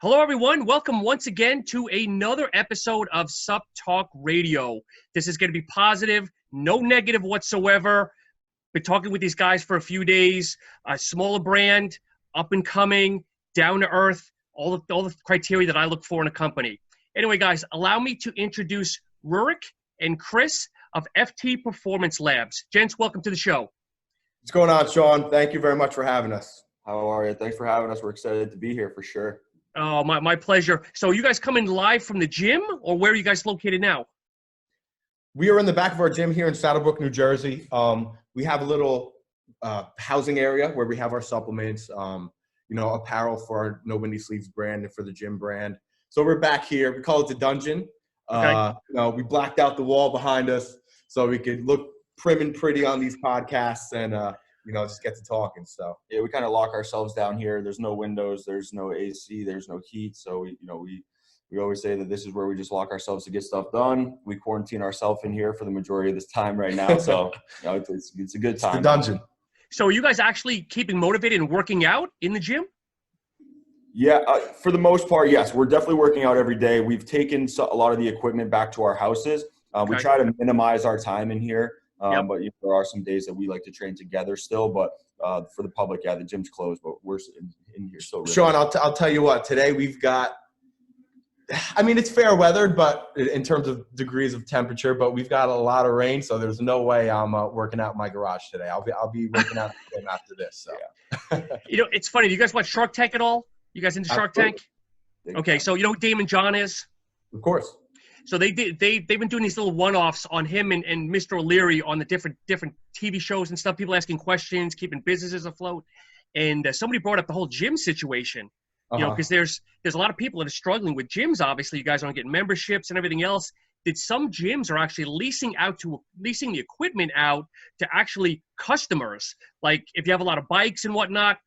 Hello, everyone. Welcome once again to another episode of SuppTalk Radio. This is going to be positive, no negative whatsoever. Been talking with these guys for a few days. A smaller brand, up and coming, down to earth, all the criteria that I look for in a company. Anyway, guys, allow me to introduce Rurik and Chris of FT Performance Labs. Gents, welcome to the show. What's going on, Sean? Thank you very much for having us. How are you? Thanks for having us. We're excited to be here for sure. Oh, my pleasure. So you guys coming live from the gym, or where are you guys located now? We are in the back of our gym here in Saddlebrook, New Jersey. We have a little housing area where we have our supplements, apparel for our No Windy Sleeves brand and for the gym brand. So we're back here. We call it the dungeon. Okay. We blacked out the wall behind us so we could look prim and pretty on these podcasts and just get to talking. So yeah, we kind of lock ourselves down here. There's no windows, there's no AC, there's no heat. So we always say that this is where we just lock ourselves to get stuff done. We quarantine ourselves in here for the majority of this time right now. So it's a good time. It's the dungeon. So are you guys actually keeping motivated and working out in the gym? Yeah, for the most part, yes. We're definitely working out every day. We've taken a lot of the equipment back to our houses. We try to minimize our time in here. But there are some days that we like to train together still. But for the public, the gym's closed, but we're in here still. Really. Sean, I'll tell you what. Today we've got. It's fair weather, but in terms of degrees of temperature, but we've got a lot of rain, so there's no way I'm working out in my garage today. I'll be working out after this. So. Yeah. It's funny. Do you guys watch Shark Tank at all? You guys into Shark Tank? Okay, so you know who Damon John is? Of course. So they've been doing these little one-offs on him and Mr. O'Leary on the different TV shows and stuff. People asking questions, keeping businesses afloat, and somebody brought up the whole gym situation. Because there's a lot of people that are struggling with gyms. Obviously, you guys aren't getting memberships and everything else. That some gyms are actually leasing the equipment out to actually customers. Like if you have a lot of bikes and whatnot,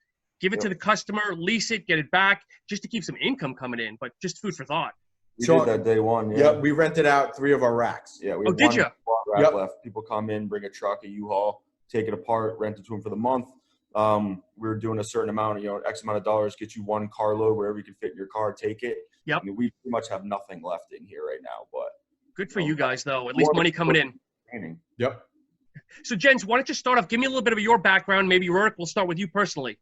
give it to the customer, lease it, get it back, just to keep some income coming in. But just food for thought. We did that day one. Yeah, we rented out 3 of our racks. Yeah, we did you? Rack left. People come in, bring a truck, a U-Haul, take it apart, rent it to them for the month. We were doing a certain amount, X amount of dollars, get you 1 carload wherever you can fit in your car, take it. Yep. We pretty much have nothing left in here right now, but good for you guys though. At least money coming in. Training. Yep. So, gents, why don't you start off? Give me a little bit of your background. Maybe Rurik, we'll start with you personally.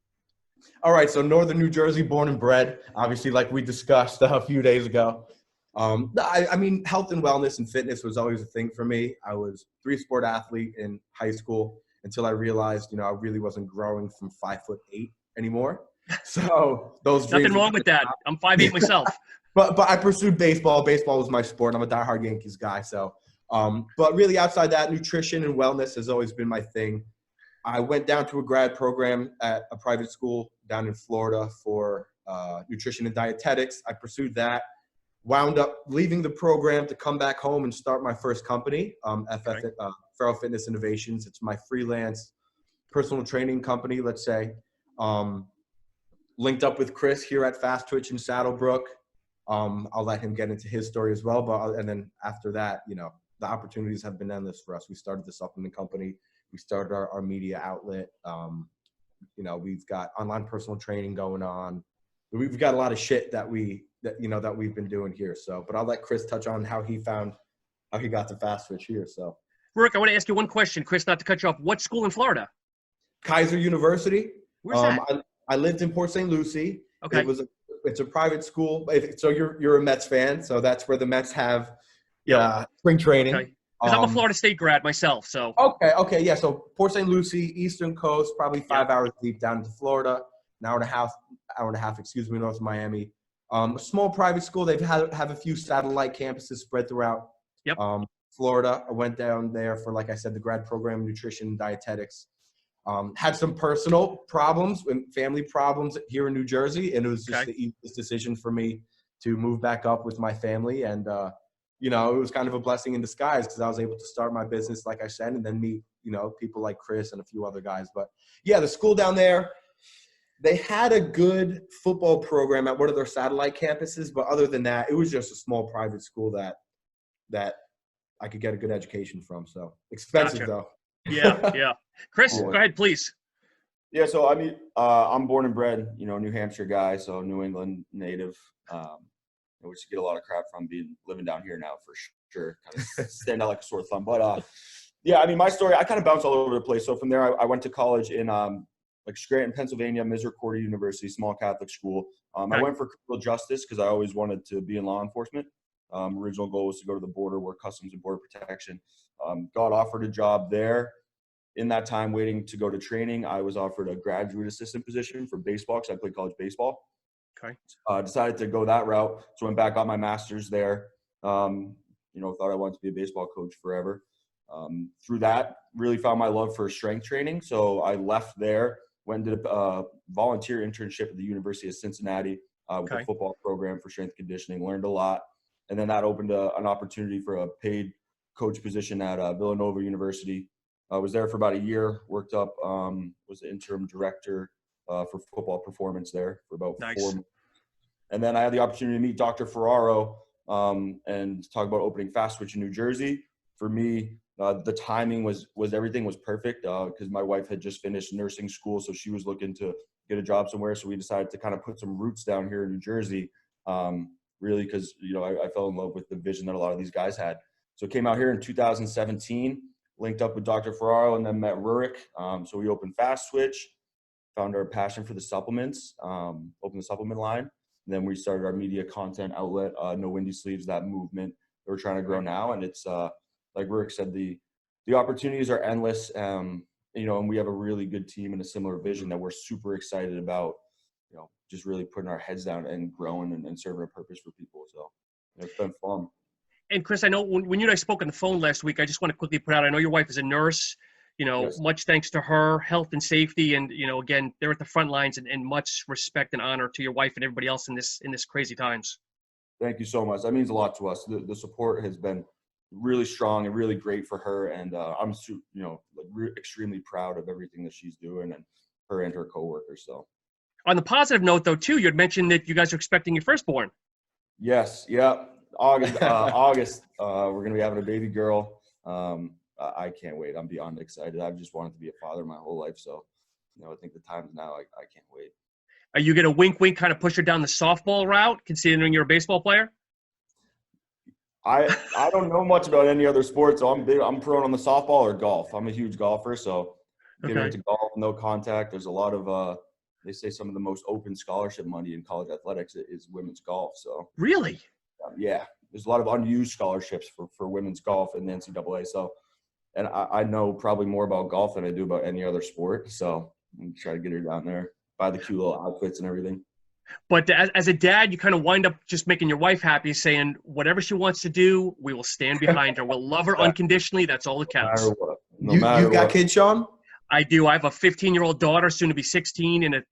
All right. So, Northern New Jersey, born and bred. Obviously, like we discussed a few days ago. Health and wellness and fitness was always a thing for me. I was a 3-sport athlete in high school until I realized, I really wasn't growing from 5'8" anymore. So those nothing wrong with that. I'm 5'8" myself. But I pursued baseball. Baseball was my sport. I'm a diehard Yankees guy. So, but really outside that, nutrition and wellness has always been my thing. I went down to a grad program at a private school down in Florida for nutrition and dietetics. I pursued that. Wound up leaving the program to come back home and start my first company, Feral Fitness Innovations. It's my freelance personal training company, let's say. Linked up with Chris here at Fast Twitch in Saddlebrook. I'll let him get into his story as well. And then after that, the opportunities have been endless for us. We started the supplement company. We started our media outlet. We've got online personal training going on. We've got a lot of shit that we've been doing here. So, but I'll let Chris touch on how he got to Fast Twitch here. So, Rurik, I want to ask you one question, Chris, not to cut you off. What school in Florida? Kaiser University. Where's that? I lived in Port St. Lucie. Okay. It's a private school. So you're a Mets fan. So that's where the Mets have spring training. Okay. Because I'm a Florida State grad myself. So. Okay. Yeah. So Port St. Lucie, Eastern Coast, probably 5 hours deep down into Florida. An hour and a half, north of Miami. A small private school. They've have a few satellite campuses spread throughout Florida. I went down there for, like I said, the grad program, nutrition and dietetics. Had some personal problems and family problems here in New Jersey, and it was just the easiest decision for me to move back up with my family. And, it was kind of a blessing in disguise because I was able to start my business, like I said, and then meet, people like Chris and a few other guys. But, yeah, the school down there, they had a good football program at one of their satellite campuses, but other than that, it was just a small private school that I could get a good education from. So expensive though. Yeah. Chris, go ahead, please. Yeah, so I mean, I'm born and bred, New Hampshire guy, so New England native, which you get a lot of crap from living down here now for sure. Kind of stand out like a sore thumb. But yeah, I mean, my story, I kind of bounced all over the place. So from there, I went to college in like Scranton, Pennsylvania, Misericordia University, small Catholic school. I went for criminal justice because I always wanted to be in law enforcement. Original goal was to go to the border, work customs and border protection. Got offered a job there. In that time waiting to go to training, I was offered a graduate assistant position for baseball because I played college baseball. Okay. Decided to go that route. So went back, got my master's there. Thought I wanted to be a baseball coach forever. Through that, really found my love for strength training. So I left there, went and did a volunteer internship at the University of Cincinnati with a football program for strength conditioning, learned a lot. And then that opened an opportunity for a paid coach position at Villanova University. I was there for about a year, worked up, was the interim director for football performance there for about 4 months. And then I had the opportunity to meet Dr. Ferraro and talk about opening Fast Switch in New Jersey. For me, the timing was everything was perfect because my wife had just finished nursing school, so she was looking to get a job somewhere. So we decided to kind of put some roots down here in New Jersey, really because, I fell in love with the vision that a lot of these guys had. So came out here in 2017. Linked up with Dr. Ferraro and then met Rurik. So we opened Fast Switch, found our passion for the supplements, opened the supplement line. And then we started our media content outlet, No Windy Sleeves, that movement that we're trying to grow now. And it's, like Rurik said, the opportunities are endless. And we have a really good team and a similar vision that we're super excited about, just really putting our heads down and growing and serving a purpose for people. So it's been fun. And Chris, I know when you and I spoke on the phone last week, I just want to quickly put out, I know your wife is a nurse, Yes. Much thanks to her, health and safety. And, again, they're at the front lines and much respect and honor to your wife and everybody else in this crazy times. Thank you so much. That means a lot to us. The support has been really strong and really great for her. And I'm, extremely proud of everything that she's doing and her coworkers. So On the positive note, though, too, you had mentioned that you guys are expecting your firstborn. Yes. Yeah. August, we're going to be having a baby girl. I can't wait. I'm beyond excited. I've just wanted to be a father my whole life. So, I think the time's now. I can't wait. Are you going to wink, kind of push her down the softball route, considering you're a baseball player? I don't know much about any other sports, so I'm prone on the softball or golf. I'm a huge golfer, so get her into golf, no contact. There's a lot of they say some of the most open scholarship money in college athletics is women's golf. So Really? Yeah, there's a lot of unused scholarships for women's golf in the NCAA. So, and I know probably more about golf than I do about any other sport. So I'm try to get her down there, buy the cute little outfits and everything. But as a dad, you kind of wind up just making your wife happy, saying whatever she wants to do, we will stand behind her. We'll love her unconditionally. That's all that counts. No matter what. You got kids, Sean? I do. I have a 15-year-old daughter, soon to be 16, and a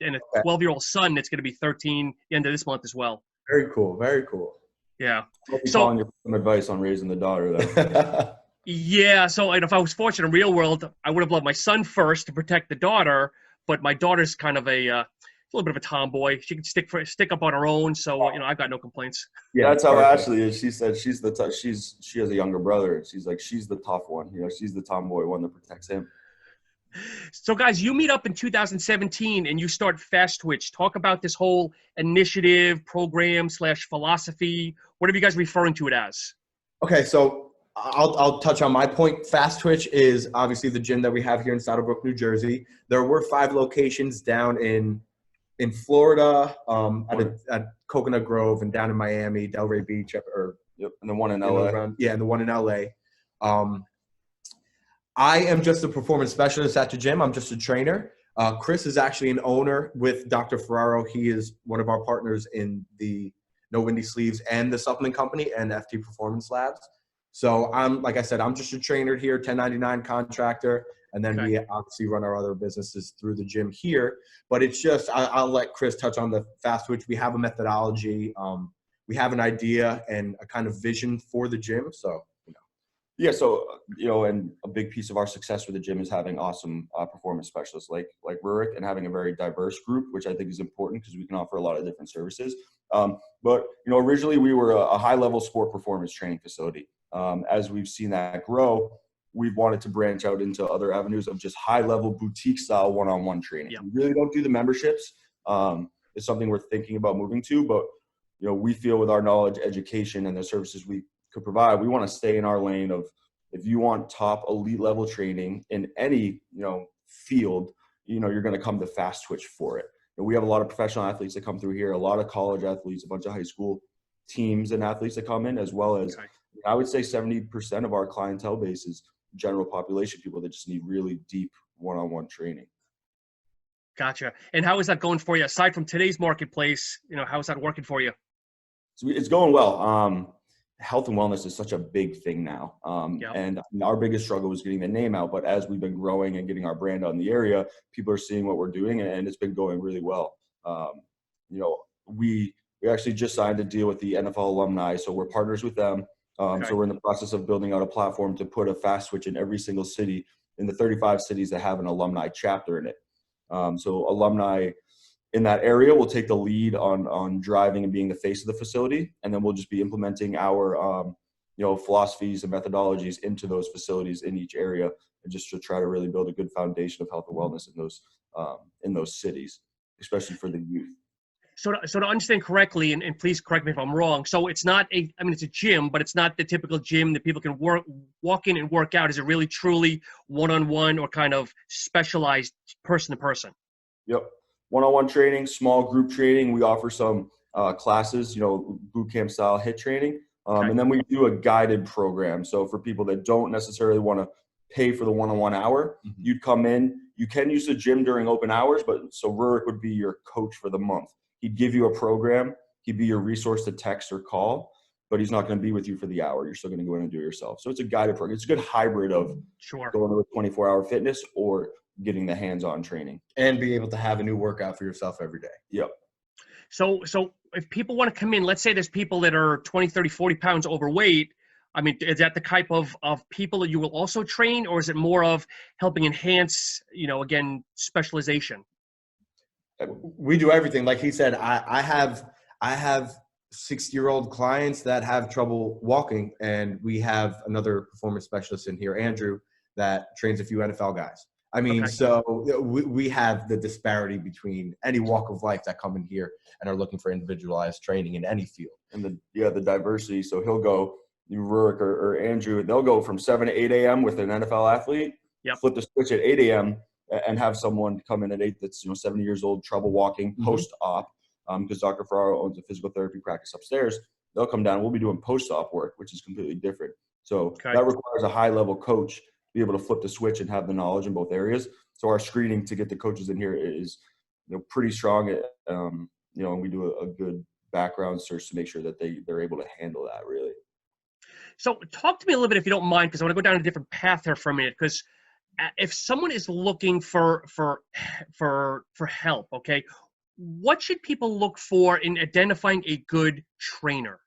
12-year-old son that's going to be 13 the end of this month as well. Very cool. Very cool. Yeah. I'll be calling you for some advice on raising the daughter, though. Yeah. So if I was fortunate in real world, I would have loved my son first to protect the daughter. But my daughter's kind of a little bit of a tomboy. She can stick up on her own. So I've got no complaints. Yeah, that's how Ashley is. She said she has a younger brother, and she's like she's the tough one. She's the tomboy one that protects him. So, guys, you meet up in 2017 and you start Fast Twitch. Talk about this whole initiative, program / philosophy. What are you guys referring to it as? Okay, so I'll touch on my point. Fast Twitch is obviously the gym that we have here in Saddlebrook, New Jersey. There were 5 locations down in Florida, at Coconut Grove, and down in Miami, Delray Beach, and the one in LA. And the one in LA. I am just a performance specialist at the gym. I'm just a trainer. Chris is actually an owner with Dr. Ferraro. He is one of our partners in the No Windy Sleeves and the supplement company and FT Performance Labs. So like I said, I'm just a trainer here, 1099 contractor. And then we obviously run our other businesses through the gym here. But it's just, I'll let Chris touch on the Fast Twitch. We have a methodology. We have an idea and a kind of vision for the gym. So, Yeah, so, and a big piece of our success with the gym is having awesome performance specialists like Rurik and having a very diverse group, which I think is important because we can offer a lot of different services. But, originally we were a high-level sport performance training facility. As we've seen that grow, we've wanted to branch out into other avenues of just high-level boutique-style one-on-one training. We really don't do the memberships. It's something we're thinking about moving to, but we feel with our knowledge, education, and the services we could provide, we want to stay in our lane of, if you want top elite level training in any field, you're going to come to Fast Twitch for it. And we have a lot of professional athletes that come through here, a lot of college athletes, a bunch of high school teams and athletes that come in, as well as I would say 70% of our clientele base is general population people that just need really deep one-on-one training. Gotcha. And how is that going for you? Aside from today's marketplace, how is that working for you? So it's going well. Health and wellness is such a big thing now. And our biggest struggle was getting the name out. But as we've been growing and getting our brand out in the area, people are seeing what we're doing, and it's been going really well. We actually just signed a deal with the NFL alumni, so we're partners with them. So we're in the process of building out a platform to put a Fast Switch in every single city in the 35 cities that have an alumni chapter in it. So alumni in that area will take the lead on driving and being the face of the facility, and then we'll just be implementing our philosophies and methodologies into those facilities in each area, and just to try to really build a good foundation of health and wellness in those cities, especially for the youth. So to understand correctly, and please correct me if I'm wrong, so it's not it's a gym, but it's not the typical gym that people can walk in and work out. Is it really truly one-on-one or kind of specialized person to person? Yep. One-on-one training, small group training. We offer some classes, boot camp style HIIT training. And then we do a guided program. So for people that don't necessarily want to pay for the one-on-one hour, you'd come in. You can use the gym during open hours, but so Rurik would be your coach for the month. He'd give you a program. He'd be your resource to text or call, but he's not going to be with you for the hour. You're still going to go in and do it yourself. So it's a guided program. It's a good hybrid of going to a 24-hour fitness or getting the hands-on training. And being able to have a new workout for yourself every day. Yep. So if people want to come in, let's say there's people that are 20, 30, 40 pounds overweight. Is that the type of people that you will also train, or is it more of helping enhance, again, specialization? We do everything. Like he said, I have 60-year-old clients that have trouble walking, and we have another performance specialist in here, Andrew, that trains a few NFL guys. So we have the disparity between any walk of life that come in here and are looking for individualized training in any field. And the diversity. So he'll go, Rurik or Andrew, they'll go from 7 to 8 a.m. with an NFL athlete, flip the switch at 8 a.m. and have someone come in at 8 that's 70 years old, trouble walking, post-op, because Dr. Ferraro owns a physical therapy practice upstairs. They'll come down. We'll be doing post-op work, which is completely different. So that requires a high-level coach to be able to flip the switch and have the knowledge in both areas. So our screening to get the coaches in here is pretty strong. And we do a good background search to make sure that they're able to handle that, really. So talk to me a little bit, if you don't mind, because I want to go down a different path here for a minute, because if someone is looking for help, okay, what should people look for in identifying a good trainer?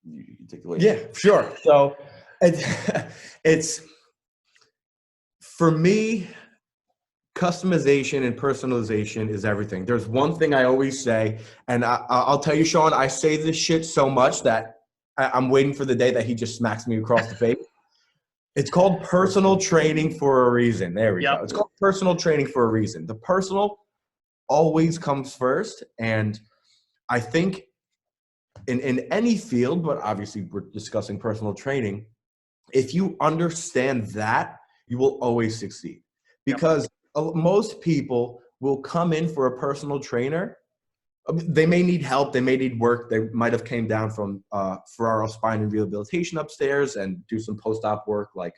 You can take the lead. Yeah, sure. So it's for me, customization and personalization is everything. There's one thing I always say, and I'll tell you, Sean, I say this shit so much that I'm waiting for the day that he just smacks me across the face. It's called personal training for a reason. There we go. It's called personal training for a reason. The personal always comes first. And I think in any field, but obviously we're discussing personal training, if you understand that, you will always succeed. Because most people will come in for a personal trainer. They may need help. They may need work. They might have came down from Ferraro Spine and Rehabilitation upstairs and do some post-op work like,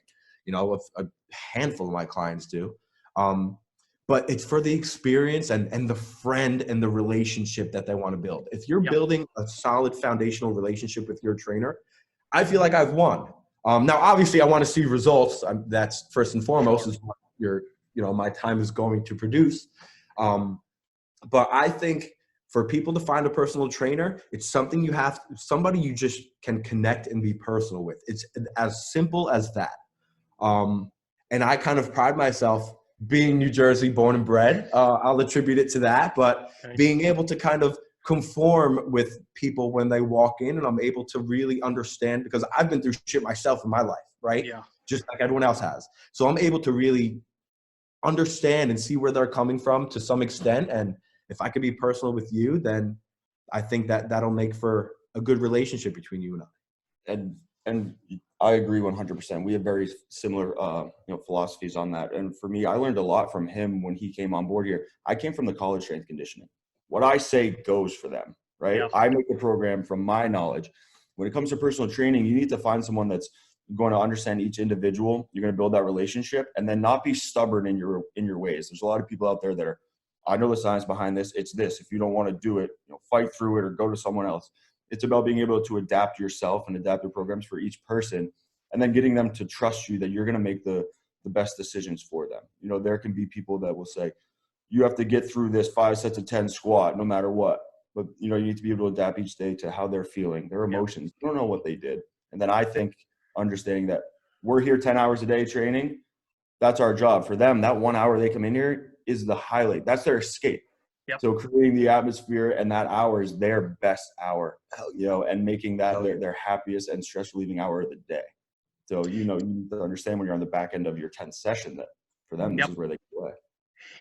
a handful of my clients do. But it's for the experience and the friend and the relationship that they want to build. If you're building a solid foundational relationship with your trainer, I feel like I've won. Now, obviously, I want to see results. That's first and foremost is what my time is going to produce. But I think for people to find a personal trainer, it's somebody you just can connect and be personal with. It's as simple as that. And I kind of pride myself being New Jersey born and bred. I'll attribute it to that, but being able to kind of conform with people when they walk in, and I'm able to really understand, because I've been through shit myself in my life, right? Yeah. Just like everyone else has. So I'm able to really understand and see where they're coming from to some extent. And if I could be personal with you, then I think that that'll make for a good relationship between you and I. And I agree 100%. We have very similar philosophies on that. And for me, I learned a lot from him when he came on board here. I came from the college strength conditioning. What I say goes for them, right? Yeah. I make the program from my knowledge. When it comes to personal training, you need to find someone that's going to understand each individual. You're going to build that relationship, and then not be stubborn in your ways. There's a lot of people out there that are, I know the science behind this. It's this. If you don't want to do it, fight through it or go to someone else. It's about being able to adapt yourself and adapt your programs for each person, and then getting them to trust you that you're going to make the best decisions for them. There can be people that will say, you have to get through this 5 sets of 10 squat no matter what. But, you need to be able to adapt each day to how they're feeling, their emotions. You don't know what they did. And then I think understanding that we're here 10 hours a day training, that's our job. For them, that 1 hour they come in here is the highlight. That's their escape. Yep. So creating the atmosphere and that hour is their best hour, and making that their happiest and stress relieving hour of the day. So, you need to understand when you're on the back end of your 10th session that for them, this is where they play.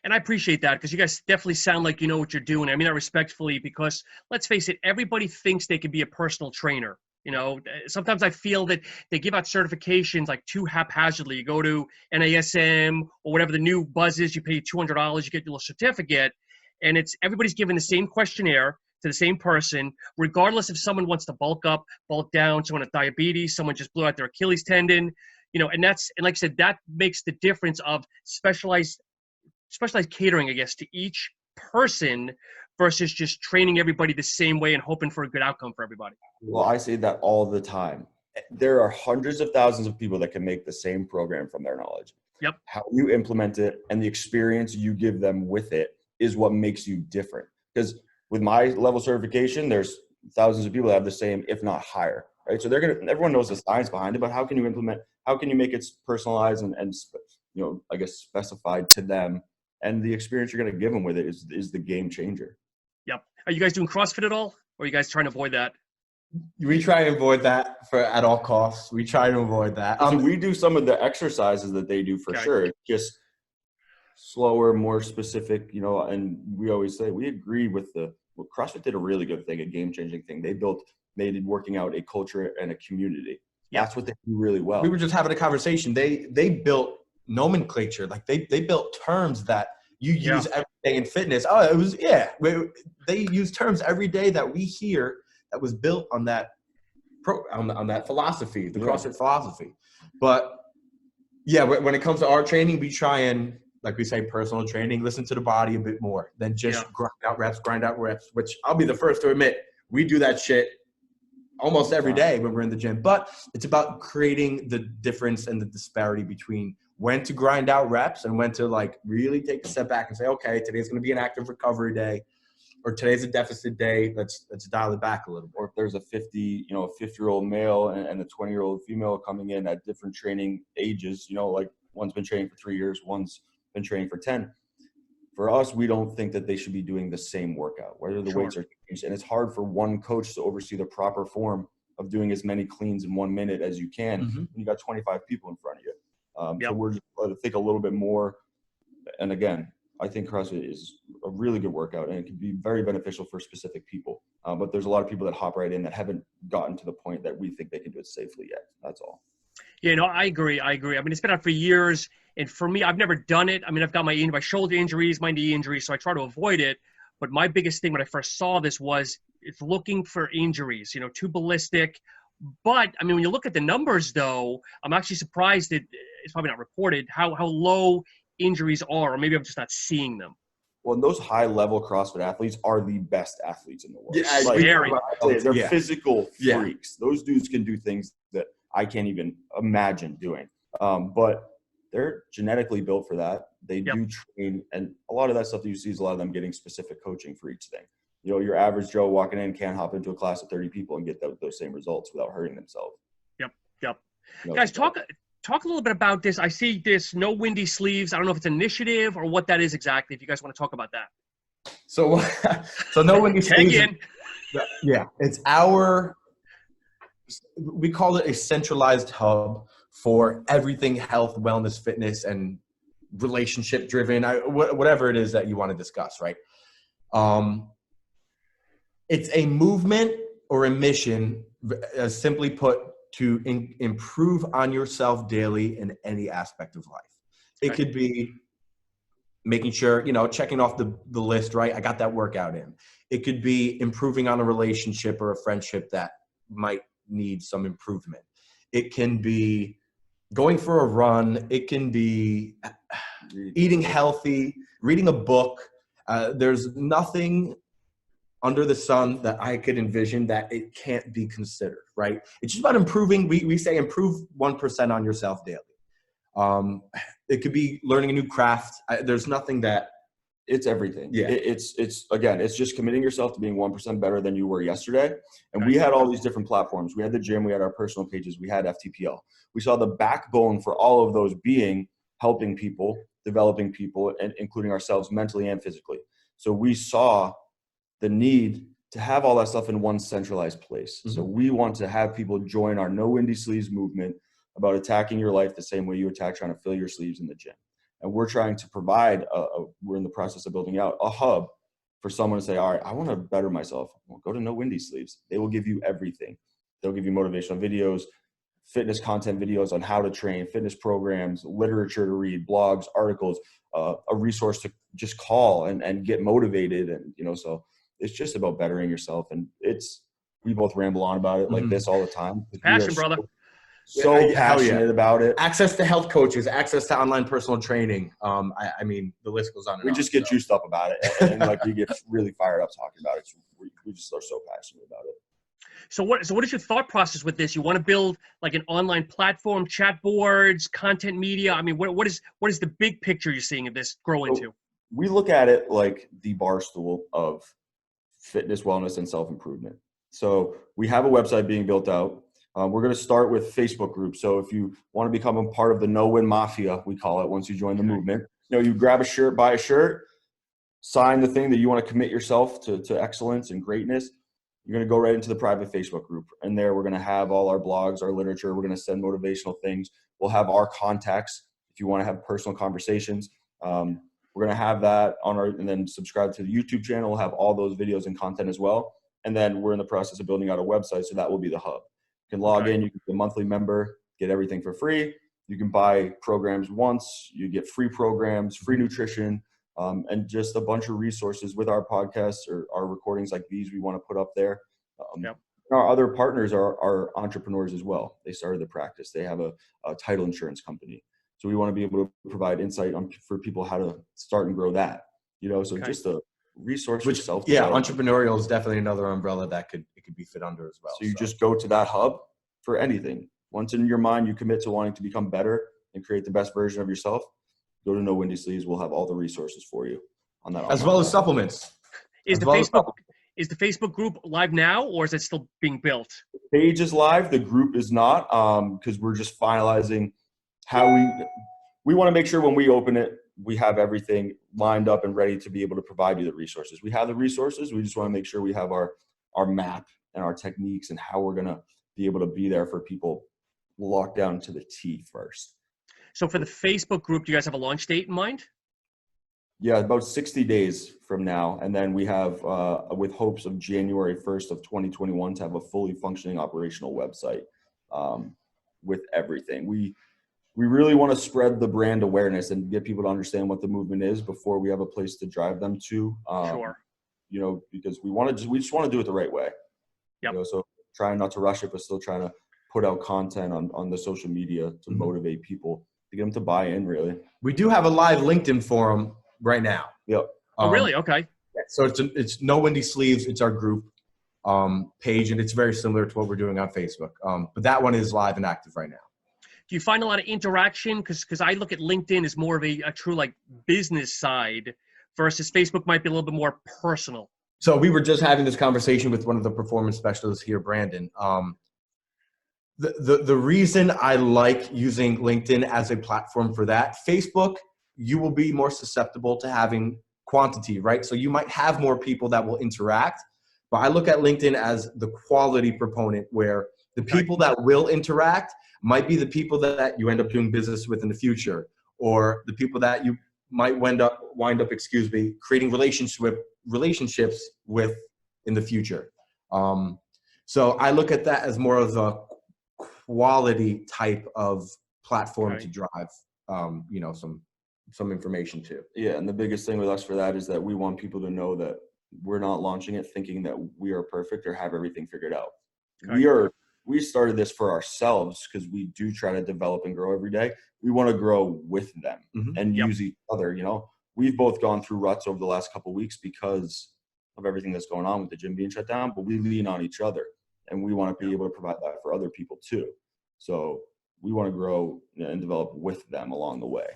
And I appreciate that, because you guys definitely sound like you know what you're doing. I mean that respectfully, because let's face it, everybody thinks they can be a personal trainer. Sometimes I feel that they give out certifications like too haphazardly. You go to NASM or whatever the new buzz is, you pay $200, you get your little certificate, and it's everybody's given the same questionnaire to the same person, regardless if someone wants to bulk up, bulk down, someone has diabetes, someone just blew out their Achilles tendon, and like I said, that makes the difference of specialized catering, I guess, to each person versus just training everybody the same way and hoping for a good outcome for everybody. Well, I say that all the time. There are hundreds of thousands of people that can make the same program from their knowledge. Yep. How you implement it and the experience you give them with it is what makes you different. Because with my level certification, there's thousands of people that have the same, if not higher, right? So everyone knows the science behind it, but how can you make it personalized and I guess specified to them? And the experience you're going to give them with it is the game changer. Yep. Are you guys doing CrossFit at all? Or are you guys trying to avoid that? We try to avoid that at all costs. We try to avoid that. So we do some of the exercises that they do for sure. It's just slower, more specific, and we always say we agree with CrossFit did a really good thing, a game-changing thing. They did working out a culture and a community. Yep. That's what they do really well. We were just having a conversation. They built nomenclature, like they built terms that you use every day in fitness. They use terms every day that we hear that was built on that on that philosophy, the CrossFit philosophy. But when it comes to our training, we try and, like we say, personal training, listen to the body a bit more than just grind out reps, which I'll be the first to admit, we do that shit almost every day when we're in the gym. But it's about creating the difference and the disparity between when to grind out reps and when to really take a step back and say, okay, today's going to be an active recovery day, or today's a deficit day. Let's dial it back a little bit. Or if there's a 50-year-old male and a 20-year-old female coming in at different training ages, like one's been training for 3 years, one's been training for 10. For us, we don't think that they should be doing the same workout, whether the weights are changed. And it's hard for one coach to oversee the proper form of doing as many cleans in 1 minute as you can when you got 25 people in front of you. So we're just going to think a little bit more. And again, I think CrossFit is a really good workout, and it can be very beneficial for specific people. But there's a lot of people that hop right in that haven't gotten to the point that we think they can do it safely yet. That's all. I agree. I mean, it's been out for years. And for me, I've never done it. I mean, I've got my shoulder injuries, my knee injuries, so I try to avoid it. But my biggest thing when I first saw this was it's looking for injuries, too ballistic. But, I mean, when you look at the numbers, though, I'm actually surprised that it's probably not reported how low injuries are, or maybe I'm just not seeing them. Well, those high-level CrossFit athletes are the best athletes in the world. They're physical freaks. Those dudes can do things that I can't even imagine doing. But they're genetically built for that. They do train, and a lot of that stuff that you see is a lot of them getting specific coaching for each thing. Your average Joe walking in can't hop into a class of 30 people and get those same results without hurting themselves. Yep. Guys, talk a little bit about this. I see this no windy sleeves. I don't know if it's an initiative or what that is exactly, if you guys want to talk about that. So so No Windy Sleeves. In. Yeah, it's we call it a centralized hub for everything health, wellness, fitness, and relationship driven, whatever it is that you want to discuss, right? It's a movement or a mission, simply put, to improve on yourself daily in any aspect of life. It could be making sure, checking off the list, right? I got that workout in. It could be improving on a relationship or a friendship that might need some improvement. It can be going for a run. It can be eating healthy, reading a book. There's nothing under the sun that I could envision that it can't be considered, right? It's just about improving. We say improve 1% on yourself daily. It could be learning a new craft. There's nothing that. It's everything. Yeah. It's just committing yourself to being 1% better than you were yesterday. And we had all these different platforms. We had the gym, we had our personal pages, we had FTPL. We saw the backbone for all of those being helping people, developing people, and including ourselves mentally and physically. So we saw the need to have all that stuff in one centralized place. Mm-hmm. So we want to have people join our No Windy Sleeves movement about attacking your life the same way you attack trying to fill your sleeves in the gym. And we're trying to provide, we're in the process of building out a hub for someone to say, all right, I want to better myself. Well, go to No Windy Sleeves. They will give you everything. They'll give you motivational videos, fitness content videos on how to train, fitness programs, literature to read, blogs, articles, a resource to just call and get motivated. And, so it's just about bettering yourself. And we both ramble on about it like this all the time. Passion, brother. So passionate about it. Access to health coaches, access to online personal training. I mean, the list goes on. We just get juiced up about it, and like we get really fired up talking about it. We just are so passionate about it. So what is your thought process with this? You want to build like an online platform, chat boards, content media? I mean, what is the big picture you're seeing of this grow into? We look at it like the bar stool of fitness, wellness, and self-improvement. So we have a website being built out. We're going to start with Facebook groups. So if you want to become a part of the No Win Mafia, we call it, once you join the movement, you grab a shirt, buy a shirt, sign the thing that you want to commit yourself to excellence and greatness. You're going to go right into the private Facebook group. And there we're going to have all our blogs, our literature. We're going to send motivational things. We'll have our contacts if you want to have personal conversations. We're going to have that and then subscribe to the YouTube channel. We'll have all those videos and content as well. And then we're in the process of building out a website. So that will be the hub. You can log in, you can be a monthly member, get everything for free. You can buy programs once, you get free programs, free nutrition, and just a bunch of resources with our podcasts or our recordings like these we want to put up there. Our other partners are entrepreneurs as well. They started the practice. They have a title insurance company. So we want to be able to provide insight for people how to start and grow that. Just a resource for self. Yeah, entrepreneurial is definitely another umbrella that it could be fit under as well. So you just go to that hub for anything. Once in your mind you commit to wanting to become better and create the best version of yourself, go to No Windy Sleeves. We'll have all the resources for you on that. As well as supplements. Is the Facebook group live now, or is it still being built? The page is live. The group is not, because we're just finalizing how we want to make sure when we open it, we have everything lined up and ready to be able to provide you the resources. We have the resources. We just want to make sure we have our map and our techniques and how we're going to be able to be there for people locked down to the T first. So for the Facebook group, do you guys have a launch date in mind? Yeah, about 60 days from now. And then we have, with hopes of January 1st of 2021, to have a fully functioning operational website with everything. We really want to spread the brand awareness and get people to understand what the movement is before we have a place to drive them to. Sure. Because we just want to do it the right way. Yep. So trying not to rush it, but still trying to put out content on the social media to motivate people, to get them to buy in, really. We do have a live LinkedIn forum right now. Yep. Oh, really? Okay. So it's No Windy Sleeves. It's our group page, and it's very similar to what we're doing on Facebook. But that one is live and active right now. Do you find a lot of interaction? Because I look at LinkedIn as more of a true like business side versus Facebook might be a little bit more personal. So we were just having this conversation with one of the performance specialists here, Brandon. The reason I like using LinkedIn as a platform for that, Facebook, you will be more susceptible to having quantity, right? So you might have more people that will interact, but I look at LinkedIn as the quality proponent, where the people that will interact might be the people that you end up doing business with in the future, or the people that you might wind up creating relationships with in the future. So I look at that as more of a quality type of platform to drive, some information to. Yeah, and the biggest thing with us for that is that we want people to know that we're not launching it thinking that we are perfect or have everything figured out. We started this for ourselves because we do try to develop and grow every day. We want to grow with them and use each other. We've both gone through ruts over the last couple of weeks because of everything that's going on with the gym being shut down, but we lean on each other, and we want to be able to provide that for other people too. So we want to grow and develop with them along the way.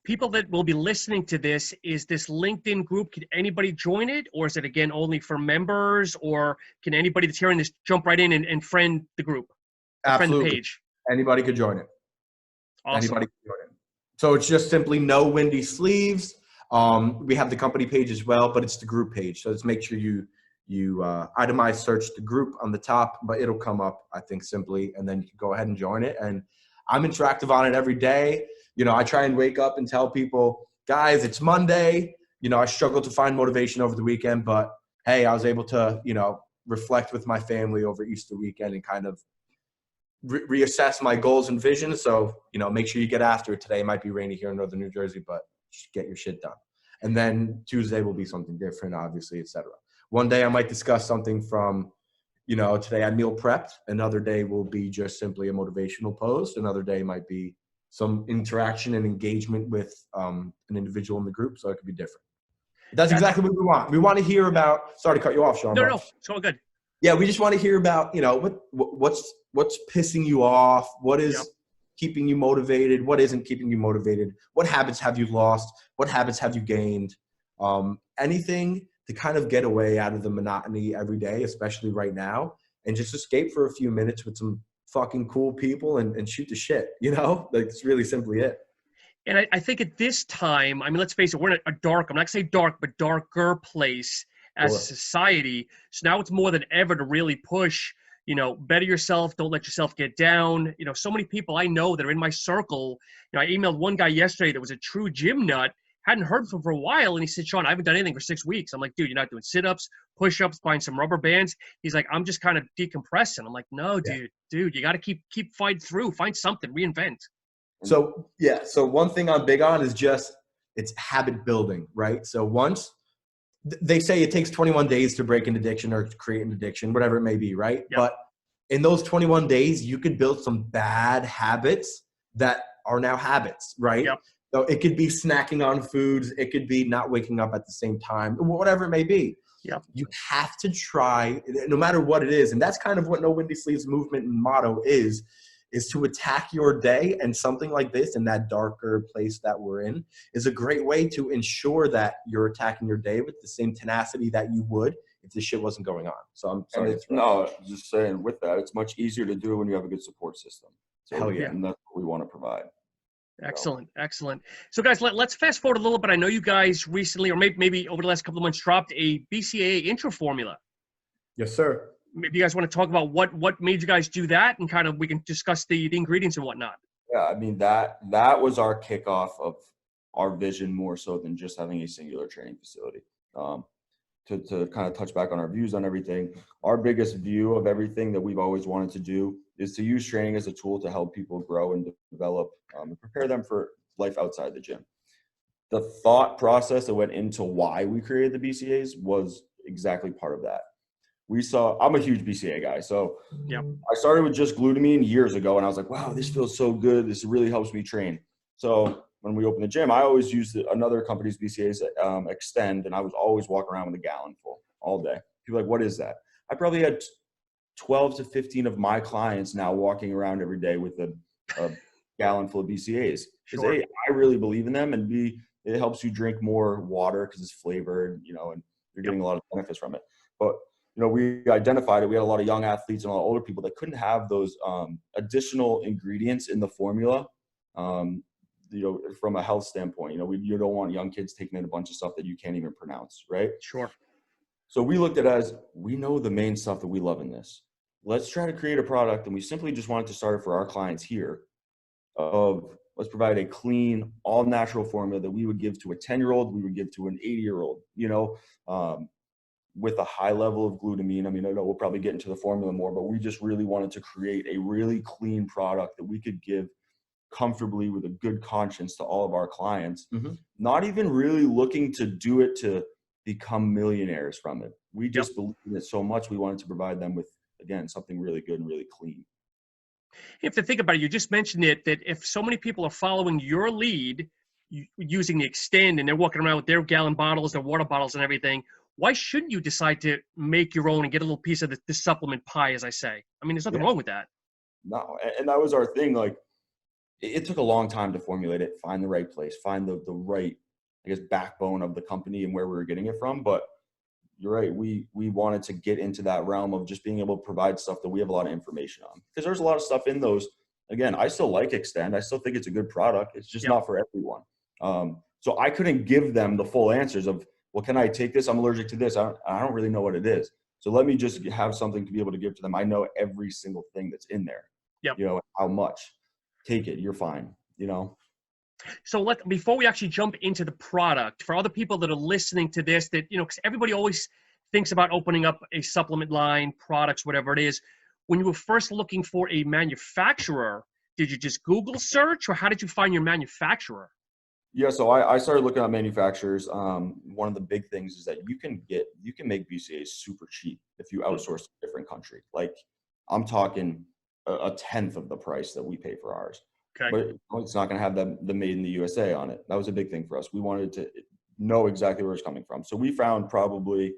People that will be listening to this, is this LinkedIn group, can anybody join it, or is it again only for members, or can anybody that's hearing this jump right in and friend the group? Absolutely. Friend the page? Anybody could join it. Awesome. Anybody could join it. So it's just simply No Windy Sleeves. We have the company page as well, but it's the group page. So just make sure you itemize search the group on the top, but it'll come up, I think, simply, and then you can go ahead and join it. And I'm interactive on it every day. I try and wake up and tell people, guys, it's Monday. I struggled to find motivation over the weekend, but hey, I was able to, reflect with my family over Easter weekend and kind of reassess my goals and visions. So, make sure you get after it today. It might be rainy here in Northern New Jersey, but just get your shit done. And then Tuesday will be something different, obviously, etc. One day I might discuss something from, today I meal prepped. Another day will be just simply a motivational post. Another day might be some interaction and engagement with an individual in the group. So it could be different. That's exactly what we want. We want to hear about, sorry to cut you off, Sean. No, it's all good. Yeah, we just want to hear about, what's pissing you off? What is keeping you motivated? What isn't keeping you motivated? What habits have you lost? What habits have you gained? Anything to kind of get away out of the monotony every day, especially right now, and just escape for a few minutes with some fucking cool people and shoot the shit, That's really simply it. And I think at this time, let's face it, we're in a dark, I'm not going to say dark, but darker place as a society. So now it's more than ever to really push, better yourself. Don't let yourself get down. So many people I know that are in my circle. I emailed one guy yesterday that was a true gym nut. Hadn't heard from him for a while. And he said, Sean, I haven't done anything for 6 weeks. I'm like, dude, you're not doing sit-ups, push-ups, buying some rubber bands. He's like, I'm just kind of decompressing. I'm like, no, dude, you got to keep fighting through. Find something, reinvent. So one thing I'm big on is it's habit building, right? So once they say it takes 21 days to break an addiction or to create an addiction, whatever it may be, right? Yep. But in those 21 days, you could build some bad habits that are now habits, right? Yep. So it could be snacking on foods. It could be not waking up at the same time, whatever it may be. Yep. You have to try, no matter what it is. And that's kind of what No Windy Sleeves movement and motto is to attack your day. And something like this in that darker place that we're in is a great way to ensure that you're attacking your day with the same tenacity that you would if this shit wasn't going on. So I'm sorry. Just saying with that, it's much easier to do when you have a good support system. So, hell yeah. And that's what we want to provide. Excellent. So guys, let's fast forward a little bit. I know you guys recently, or maybe over the last couple of months, dropped a BCAA intro formula. Yes, sir. Maybe you guys want to talk about what made you guys do that, and kind of we can discuss the ingredients and whatnot. Yeah, that was our kickoff of our vision, more so than just having a singular training facility. To kind of touch back on our views on everything, our biggest view of everything that we've always wanted to do is to use training as a tool to help people grow and develop and prepare them for life outside the gym. The thought process that went into why we created the BCAAs was exactly part of that. I'm a huge BCAA guy. So I started with just glutamine years ago, and I was like, wow, this feels so good. This really helps me train. So when we opened the gym, I always used another company's BCAAs, Extend, and I was always walking around with a gallon full all day. People are like, what is that? I probably had 12 to 15 of my clients now walking around every day with a gallon full of BCAAs. Because A, I really believe in them, and B, it helps you drink more water because it's flavored, and you're getting a lot of benefits from it. But we identified it. We had a lot of young athletes and a lot of older people that couldn't have those additional ingredients in the formula from a health standpoint, you don't want young kids taking in a bunch of stuff that you can't even pronounce, right? Sure. So we looked at it as, we know the main stuff that we love in this. Let's try to create a product, and we simply just wanted to start it for our clients here of, let's provide a clean, all natural formula that we would give to a 10-year-old, we would give to an 80-year-old, with a high level of glutamine. I know we'll probably get into the formula more, but we just really wanted to create a really clean product that we could give comfortably with a good conscience to all of our clients, not even really looking to do it to become millionaires from it. We just believe in it so much, we wanted to provide them with, again, something really good and really clean. You have to think about it. You just mentioned it, that if so many people are following your lead using the Extend, and they're walking around with their gallon bottles, their water bottles and everything, why shouldn't you decide to make your own and get a little piece of the supplement pie, as I say? There's nothing wrong with that. No, and that was our thing. Like, it took a long time to formulate it, find the right place, find the right, I guess, backbone of the company and where we were getting it from. But you're right. We wanted to get into that realm of just being able to provide stuff that we have a lot of information on, because there's a lot of stuff in those. Again, I still like Extend. I still think it's a good product. It's just not for everyone. So I couldn't give them the full answers of, well, can I take this? I'm allergic to this. I don't really know what it is. So let me just have something to be able to give to them. I know every single thing that's in there. How much. Take it. You're fine. So before we actually jump into the product, for other people that are listening to this, that, because everybody always thinks about opening up a supplement line, products, whatever it is. When you were first looking for a manufacturer, did you just Google search, or how did you find your manufacturer? Yeah, so I started looking at manufacturers. One of the big things is that you can make BCAAs super cheap if you outsource to a different country. Like, I'm talking a tenth of the price that we pay for ours. Okay. But it's not going to have the made in the USA on it. That was a big thing for us. We wanted to know exactly where it's coming from. So we found probably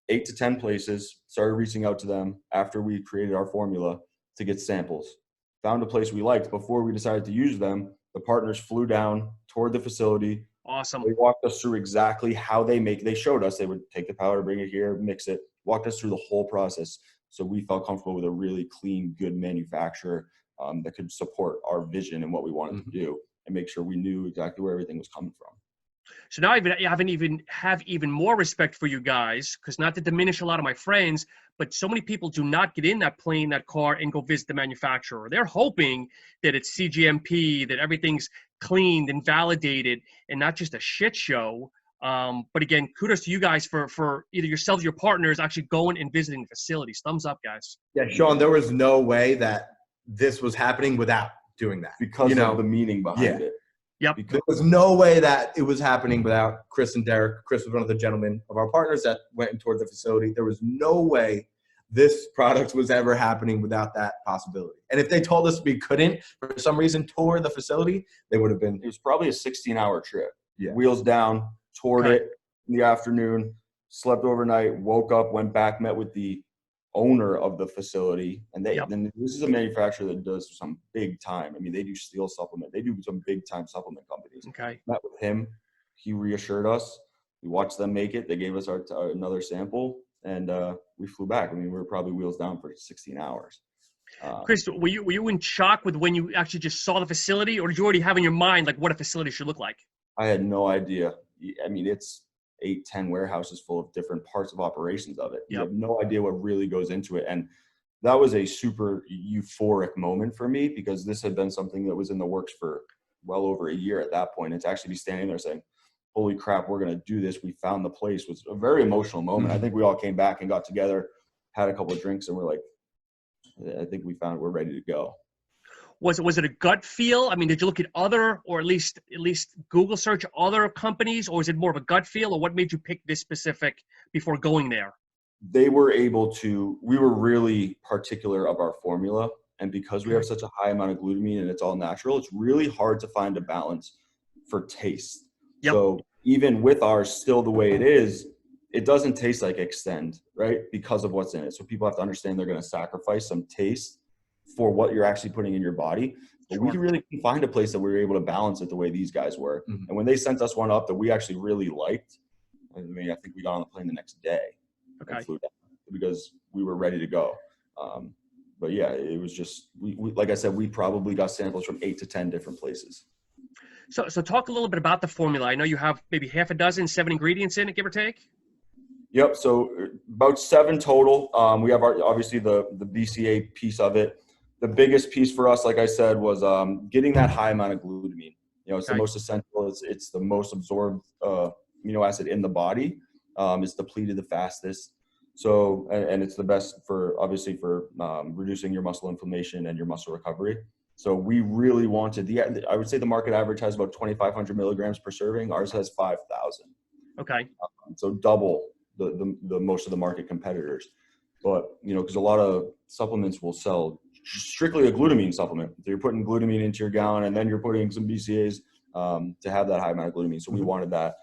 8 to 10 places, started reaching out to them after we created our formula to get samples. Found a place we liked. Before we decided to use them, the partners flew down, toured the facility. Awesome. They walked us through exactly how they showed us. They would take the powder, bring it here, mix it, walked us through the whole process. So we felt comfortable with a really clean, good manufacturer that could support our vision and what we wanted to do, and make sure we knew exactly where everything was coming from. So now I have even more respect for you guys, because not to diminish a lot of my friends, but so many people do not get in that plane, that car, and go visit the manufacturer. They're hoping that it's CGMP, that everything's cleaned and validated, and not just a shit show. But again, kudos to you guys for either yourselves or your partners actually going and visiting the facilities. Thumbs up, guys. Yeah, Sean, there was no way that this was happening without doing that. Because of the meaning behind it. Yep. There was no way that it was happening without Chris and Derek. Chris was one of the gentlemen of our partners that went and toured the facility. There was no way this product was ever happening without that possibility. And if they told us we couldn't, for some reason, tour the facility, they would have been. It was probably a 16-hour trip. Yeah. Wheels down, toured it in the afternoon, slept overnight, woke up, went back, met with the owner of the facility, and then this is a manufacturer that does some big time. They do steel supplement. They do some big time supplement companies. Okay. Met with him. He reassured us. We watched them make it. They gave us another sample, and we flew back. We were probably wheels down for 16 hours. Chris, were you in shock with when you actually just saw the facility, or did you already have in your mind like what a facility should look like? I had no idea. It's 8-10 warehouses full of different parts of operations of it. You have no idea what really goes into it. And that was a super euphoric moment for me, because this had been something that was in the works for well over a year at that point. And to actually be standing there saying, holy crap, we're going to do this. We found the place, was a very emotional moment. I think we all came back and got together, had a couple of drinks, and we're like, I think we found it. We're ready to go. Was it a gut feel? Did you look at other, or at least Google search other companies, or is it more of a gut feel, or what made you pick this specific before going there? We were really particular of our formula. And because we have such a high amount of glutamine and it's all natural, it's really hard to find a balance for taste. So even with ours still the way it is, it doesn't taste like Extend, right? Because of what's in it. So people have to understand they're going to sacrifice some taste for what you're actually putting in your body. But we really couldn't find a place that we were able to balance it the way these guys were. And when they sent us one up that we actually really liked, I think we got on the plane the next day and flew down because we were ready to go. But yeah, it was just, we like I said, we probably got samples from 8 to 10 different places. So talk a little bit about the formula. I know you have maybe half a dozen, 7 ingredients in it, give or take. Yep. So about 7 total. We have obviously the BCAA piece of it. The biggest piece for us, like I said, was getting that high amount of glutamine. It's the most essential. It's the most absorbed amino acid in the body. It's depleted the fastest. So, and it's the best for reducing your muscle inflammation and your muscle recovery. So we really wanted I would say the market average has about 2,500 milligrams per serving. Ours has 5,000. Okay. So double the most of the market competitors. But, because a lot of supplements will sell strictly a glutamine supplement. So you're putting glutamine into your gallon and then you're putting some BCAAs to have that high amount of glutamine. So we wanted that.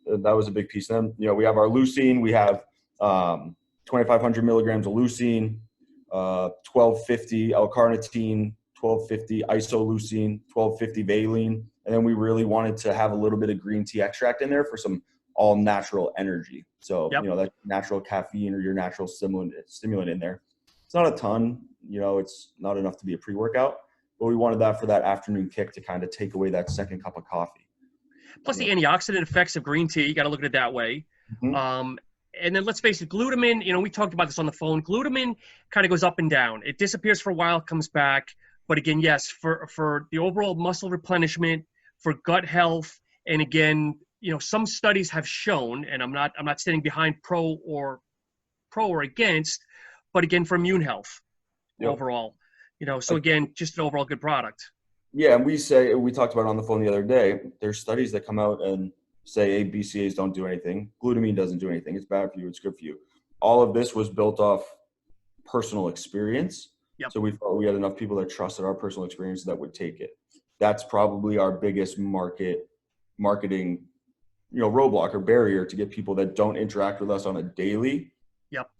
That was a big piece. Then, we have our leucine. We have 2,500 milligrams of leucine, 1,250 L-carnitine, 1,250 isoleucine, 1,250 valine. And then we really wanted to have a little bit of green tea extract in there for some all natural energy. So, that natural caffeine or your natural stimulant in there. It's not a ton, it's not enough to be a pre-workout, but we wanted that for that afternoon kick to kind of take away that second cup of coffee. Plus the antioxidant effects of green tea, you got to look at it that way. Mm-hmm. And then let's face it, glutamine, we talked about this on the phone. Glutamine kind of goes up and down. It disappears for a while, comes back. But again, yes, for the overall muscle replenishment, for gut health, and again, some studies have shown, and I'm not standing behind pro or against, but again, for immune health overall, so again, just an overall good product. Yeah. And we talked about it on the phone the other day, there's studies that come out and say, hey, BCAAs don't do anything. Glutamine doesn't do anything. It's bad for you. It's good for you. All of this was built off personal experience. Yep. So we thought we had enough people that trusted our personal experience that would take it. That's probably our biggest marketing roadblock or barrier to get people that don't interact with us on a daily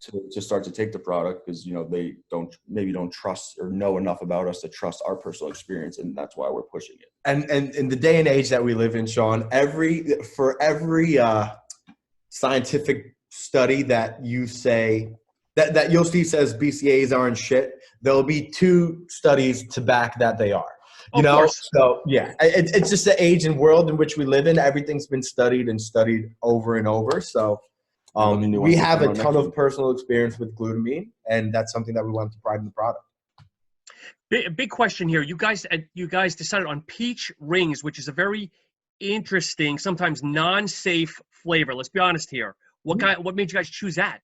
to start to take the product, because they don't trust or know enough about us to trust our personal experience, and that's why we're pushing it. And in the day and age that we live in, Sean, for every scientific study that you say that you'll see says BCAAs aren't shit, there'll be 2 studies to back that they are. Of course. So yeah, it's just the age and world in which we live in. Everything's been studied and studied over and over. So we have a ton of personal experience with glutamine, and that's something that we want to pride in the product. Big question here. You guys decided on peach rings, which is a very interesting, sometimes non-safe flavor. Let's be honest here. What made you guys choose that?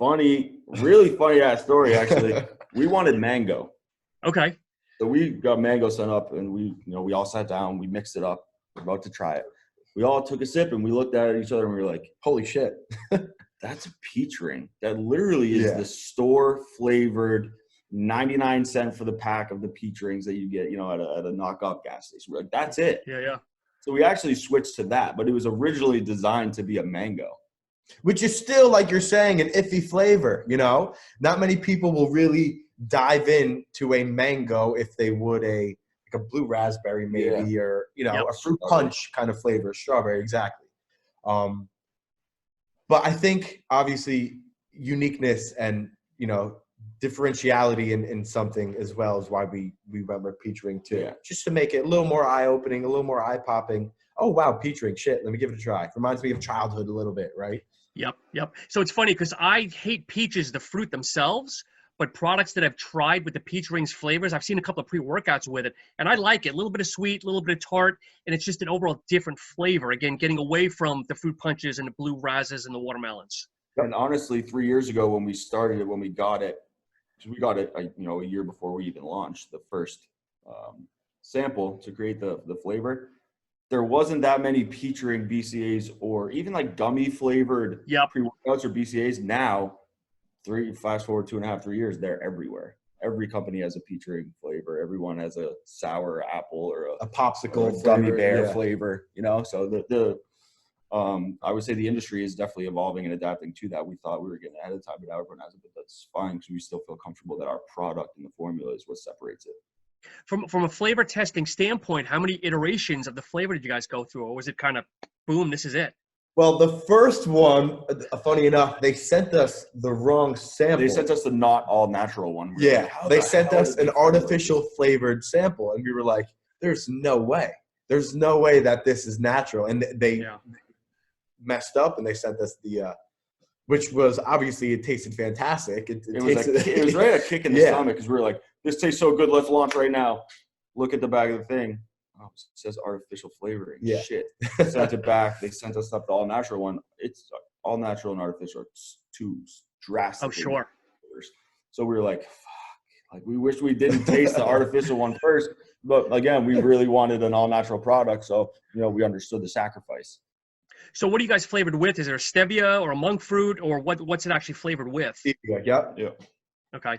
Really funny ass story, actually. We wanted mango. Okay. So we got mango sent up, and we all sat down, we mixed it up, we're about to try it. We all took a sip and we looked at each other and we were like, holy shit, that's a peach ring. That literally is the store flavored 99 cent for the pack of the peach rings that you get, at a knockoff gas station. We're like, that's it. Yeah. So we actually switched to that, but it was originally designed to be a mango. Which is still, like you're saying, an iffy flavor, Not many people will really dive into a mango if they would a blue raspberry maybe, or, a fruit punch kind of flavor, strawberry, exactly. But I think, obviously, uniqueness and, differentiality in something as well is why we went with peach ring too. Yeah. Just to make it a little more eye-opening, a little more eye-popping. Oh, wow, peach ring, shit, let me give it a try. Reminds me of childhood a little bit, right? Yep. So it's funny because I hate peaches, the fruit themselves, but products that I've tried with the peach rings flavors, I've seen a couple of pre-workouts with it, and I like it. A little bit of sweet, a little bit of tart, and it's just an overall different flavor. Again, getting away from the fruit punches and the blue razzes and the watermelons. And honestly, 3 years ago when we started it, when we got it a year before we even launched the first sample to create the flavor, there wasn't that many peach ring BCAAs or even like gummy flavored pre-workouts or BCAAs. Now, fast forward 2.5, 3 years, they're everywhere. Every company has a peach ring flavor. Everyone has a sour apple or a popsicle or a gummy bear flavor. So I would say the industry is definitely evolving and adapting to that. We thought we were getting ahead of time, but everyone has it, but that's fine because we still feel comfortable that our product and the formula is what separates it. From a flavor testing standpoint, how many iterations of the flavor did you guys go through, or was it kind of boom, this is it? Well, the first one, funny enough, they sent us the wrong sample. They sent us the not all natural one. They sent us an artificial flavored sample, and we were like, there's no way. there's no way that this is natural. And they Yeah. messed up and they sent us the which was obviously it tasted fantastic. It was right a kick in the stomach because we were like, this tastes so good. Let's launch right now. Look at the back of the thing. Oh, it says artificial flavoring. Yeah. Shit. Sent it back. They sent us up the all natural one. It's all natural and artificial. It's too drastic. Oh, sure. So we were like, fuck. Like we wish we didn't taste the artificial one first. But again, we really wanted an all natural product. So, we understood the sacrifice. So what are you guys flavored with? Is there a stevia or a monk fruit, or what's it actually flavored with? Yeah. Okay.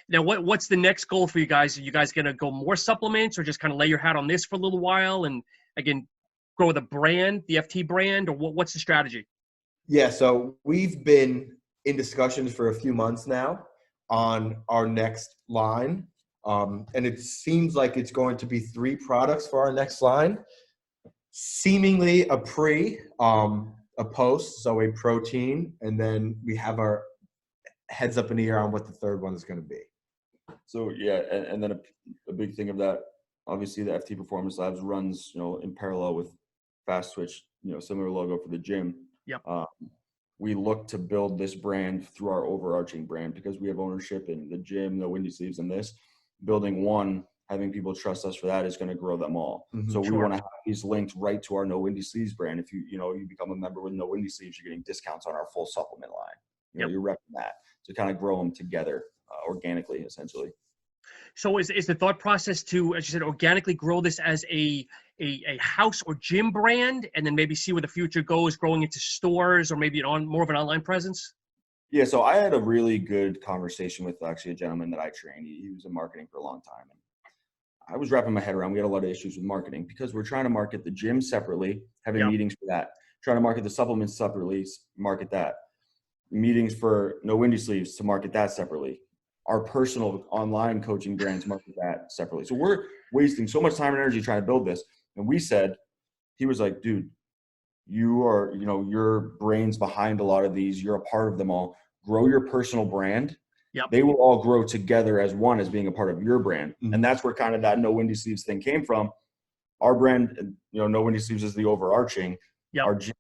Now, what's the next goal for you guys? Are you guys going to go more supplements or just kind of lay your hat on this for a little while and, again, grow the brand, the FT brand, or what's the strategy? Yeah, so we've been in discussions for a few months now on our next line, and it seems like it's going to be 3 products for our next line. Seemingly a post, so a protein, and then we have our heads up in the air on what the third one is going to be. So yeah, and then a big thing of that, obviously the FT Performance Labs runs, in parallel with Fast Twitch, similar logo for the gym. Yep. We look to build this brand through our overarching brand because we have ownership in the gym, the Windy Sleeves, and this. Building one, having people trust us for that is going to grow them all. Mm-hmm. So we want to have these linked right to our No Windy Sleeves brand. If you become a member with No Windy Sleeves, you're getting discounts on our full supplement line. You're repping that to kind of grow them together organically, essentially. So is the thought process to, as you said, organically grow this as a house or gym brand, and then maybe see where the future goes, growing into stores or maybe more of an online presence? Yeah, so I had a really good conversation with actually a gentleman that I trained. He was in marketing for a long time. And I was wrapping my head around, we had a lot of issues with marketing because we're trying to market the gym separately, having meetings for that. Trying to market the supplements separately, market that. Meetings for No Windy Sleeves to market that separately. Our personal online coaching brands market that separately. So we're wasting so much time and energy trying to build this. And he was like, dude, you are, your brain's behind a lot of these. You're a part of them all. Grow your personal brand. Yep. They will all grow together as one, as being a part of your brand. Mm-hmm. And that's where kind of that No Windy Sleeves thing came from. Our brand, No Windy Sleeves is the overarching. Yep. Our gym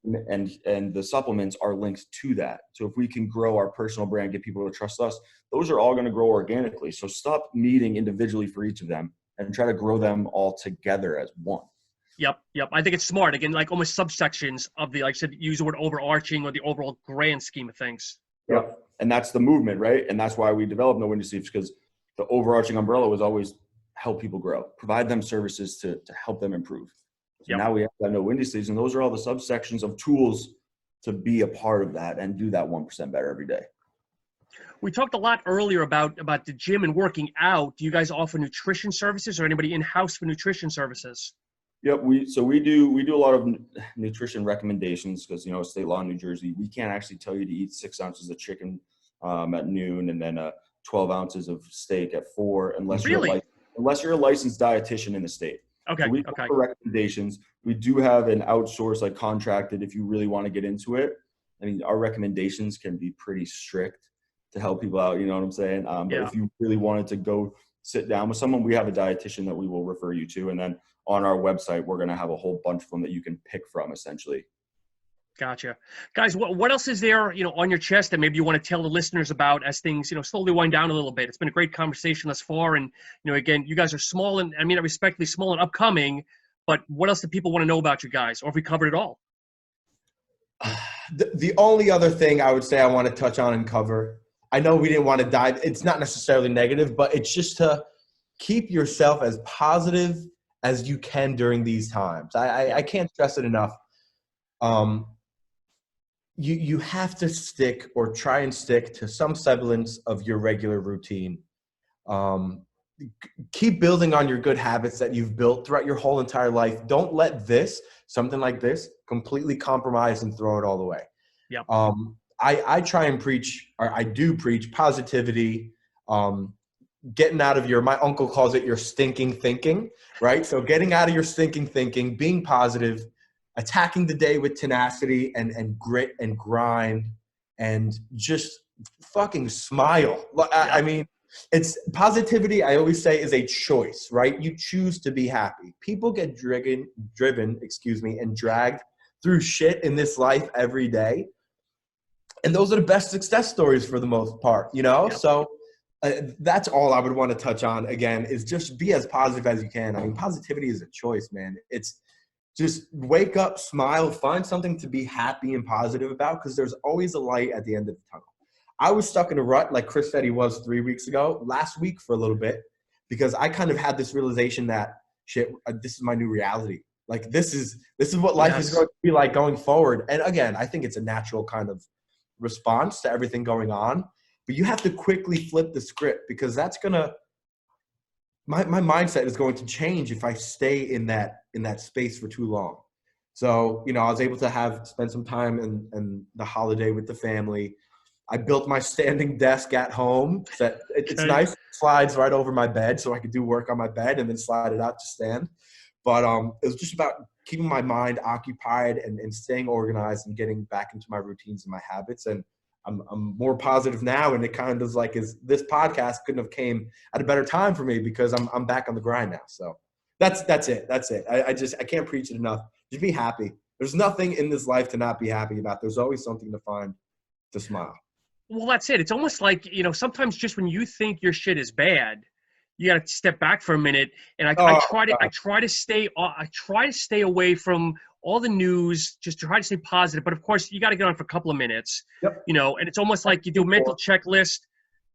and the supplements are linked to that. So if we can grow our personal brand, get people to trust us, those are all going to grow organically. So stop meeting individually for each of them and try to grow them all together as one. Yep. I think it's smart. Again, like almost subsections of the, like I said, use the word overarching or the overall grand scheme of things. Yep. And that's the movement, right? And that's why we developed No Windy Sleeves, because the overarching umbrella was always help people grow, provide them services to help them improve. So now we have that No Windy Sleeves, and those are all the subsections of tools to be a part of that and do that 1% better every day. We talked a lot earlier about the gym and working out. Do you guys offer nutrition services or anybody in-house for nutrition services? Yep. We do a lot of nutrition recommendations because, state law in New Jersey, we can't actually tell you to eat 6 ounces of chicken at noon and then 12 ounces of steak at 4 unless you're a licensed dietitian in the state. Okay. So we offer recommendations. We do have an outsource, like contracted, if you really want to get into it. I mean, our recommendations can be pretty strict to help people out. You know what I'm saying? But if you really wanted to go sit down with someone, we have a dietitian that we will refer you to. And then on our website, we're going to have a whole bunch of them that you can pick from, essentially. Gotcha. Guys, what else is there, on your chest that maybe you want to tell the listeners about as things, slowly wind down a little bit? It's been a great conversation thus far. And, again, you guys are small and, respectfully small and upcoming, but what else do people want to know about you guys? Or if we covered it all? The only other thing I would say I want to touch on and cover, I know we didn't want to dive, it's not necessarily negative, but it's just to keep yourself as positive as you can during these times. I can't stress it enough. You have to stick or try and stick to some semblance of your regular routine. Keep building on your good habits that you've built throughout your whole entire life. Don't let something like this, completely compromise and throw it all away. Yep. I try and preach, or I do preach positivity, getting out of my uncle calls it your stinking thinking, right? So getting out of your stinking thinking, being positive, attacking the day with tenacity and grit and grind and just fucking smile. I mean, It's positivity, I always say, is a choice, right? You choose to be happy. People get driven, and dragged through shit in this life every day. And those are the best success stories for the most part, you know? Yep. So that's all I would want to touch on, again, is just be as positive as you can. I mean, positivity is a choice, man. It's just wake up, smile, find something to be happy and positive about, because there's always a light at the end of the tunnel. I was stuck in a rut, like Chris said he was 3 weeks ago, last week for a little bit, because I kind of had this realization that, shit, this is my new reality. Like, this is what life is going to be like going forward. And again, I think it's a natural kind of response to everything going on. But you have to quickly flip the script, because that's going to – my mindset is going to change if I stay in that space for too long. So, you know, I was able to spend some time in the holiday with the family. I built my standing desk at home. It's nice. It slides right over my bed, so I could do work on my bed and then slide it out to stand. But it was just about keeping my mind occupied and staying organized and getting back into my routines and my habits. And I'm more positive now. And it kind of like this podcast couldn't have came at a better time for me, because I'm back on the grind now. So that's it. That's it. I can't preach it enough. Just be happy. There's nothing in this life to not be happy about. There's always something to find to smile. Well, that's it. It's almost like, you know, sometimes just when you think your shit is bad, you got to step back for a minute. And I try to stay away from all the news, just to try to stay positive. But of course, you got to get on for a couple of minutes, you know, and it's almost like you do a mental checklist.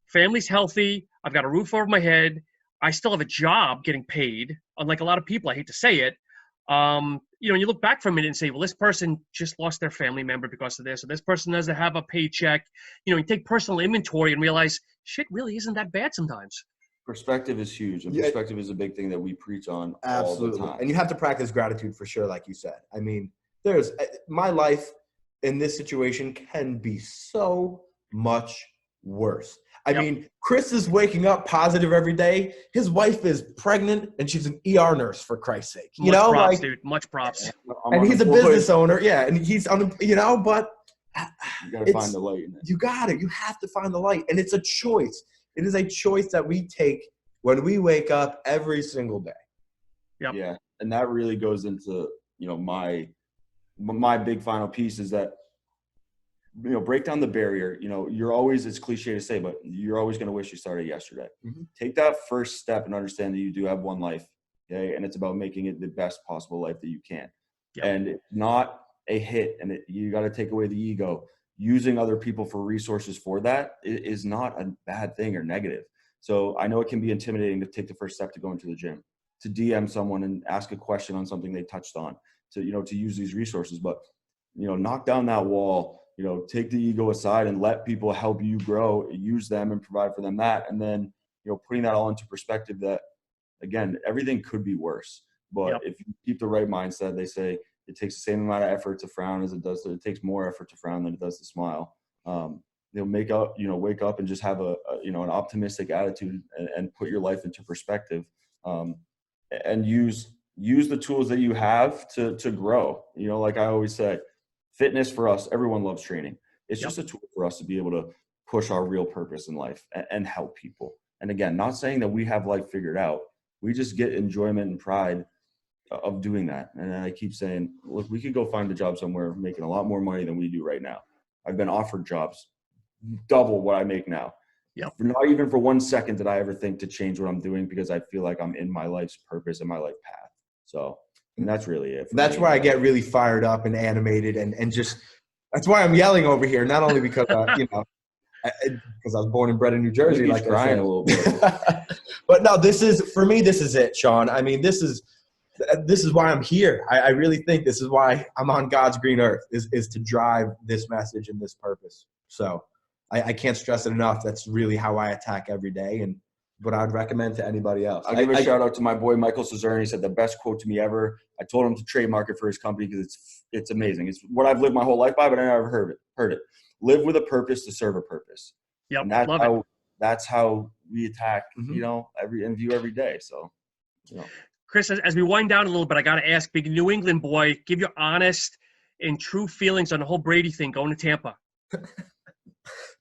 Family's healthy. I've got a roof over my head. I still have a job getting paid. Unlike a lot of people, I hate to say it. You know, you look back for a minute and say, well, this person just lost their family member because of this, or this person doesn't have a paycheck. You know, you take personal inventory and realize shit really isn't that bad sometimes. Perspective is huge, and perspective is a big thing that we preach on all the time. And you have to practice gratitude for sure, like you said. I mean, my life in this situation can be so much worse. I mean, Chris is waking up positive every day. His wife is pregnant, and she's an ER nurse, for Christ's sake. You know, props, like, dude. Much props. And he's a business owner, and he's on, you know. But you gotta find the light in it. You have to find the light, and it's a choice. It is a choice that we take when we wake up every single day. Yep. Yeah, and that really goes into, you know, my big final piece is that, you know, break down the barrier. You know, you're always, it's cliche to say, but you're always going to wish you started yesterday. Mm-hmm. Take that first step and understand that you do have one life, okay? And it's about making it the best possible life that you can. Yep. And it's not a hit, and you got to take away the ego. Using other people for resources for that is not a bad thing or negative. So I know it can be intimidating to take the first step to go into the gym, to DM someone and ask a question on something they touched on, to, you know, to use these resources. But, you know, knock down that wall, you know, take the ego aside and let people help you grow, use them and provide for them that. And then, you know, putting that all into perspective that, again, everything could be worse. But if you keep the right mindset, they say it takes the same amount of effort to frown as it does. It takes more effort to frown than it does to smile. Wake up and just have an optimistic attitude and put your life into perspective, and use the tools that you have to grow. You know, like I always say, fitness for us, everyone loves training. It's just a tool for us to be able to push our real purpose in life and help people. And again, not saying that we have life figured out. We just get enjoyment and pride of doing that. And I keep saying, look, we could go find a job somewhere making a lot more money than we do right now. I've been offered jobs double what I make now. Not even for 1 second did I ever think to change what I'm doing, because I feel like I'm in my life's purpose and my life path. So, and that's really it. That's why I get really fired up and animated, and just, that's why I'm yelling over here. Not only because, because I was born and bred in New Jersey, like crying a little bit. But no, for me, this is it, Sean. I mean, this is why I'm here. I really think this is why I'm on God's green earth, is to drive this message and this purpose. So I can't stress it enough. That's really how I attack every day, and what I'd recommend to anybody else. I'll give a shout out to my boy, Michael Cesarni. He said the best quote to me ever. I told him to trademark it for his company because it's amazing. It's what I've lived my whole life by, but I never heard it. Live with a purpose to serve a purpose. Yep, and that's how we attack, view every day. So, Chris, as we wind down a little bit, I got to ask, big New England boy, give your honest and true feelings on the whole Brady thing going to Tampa.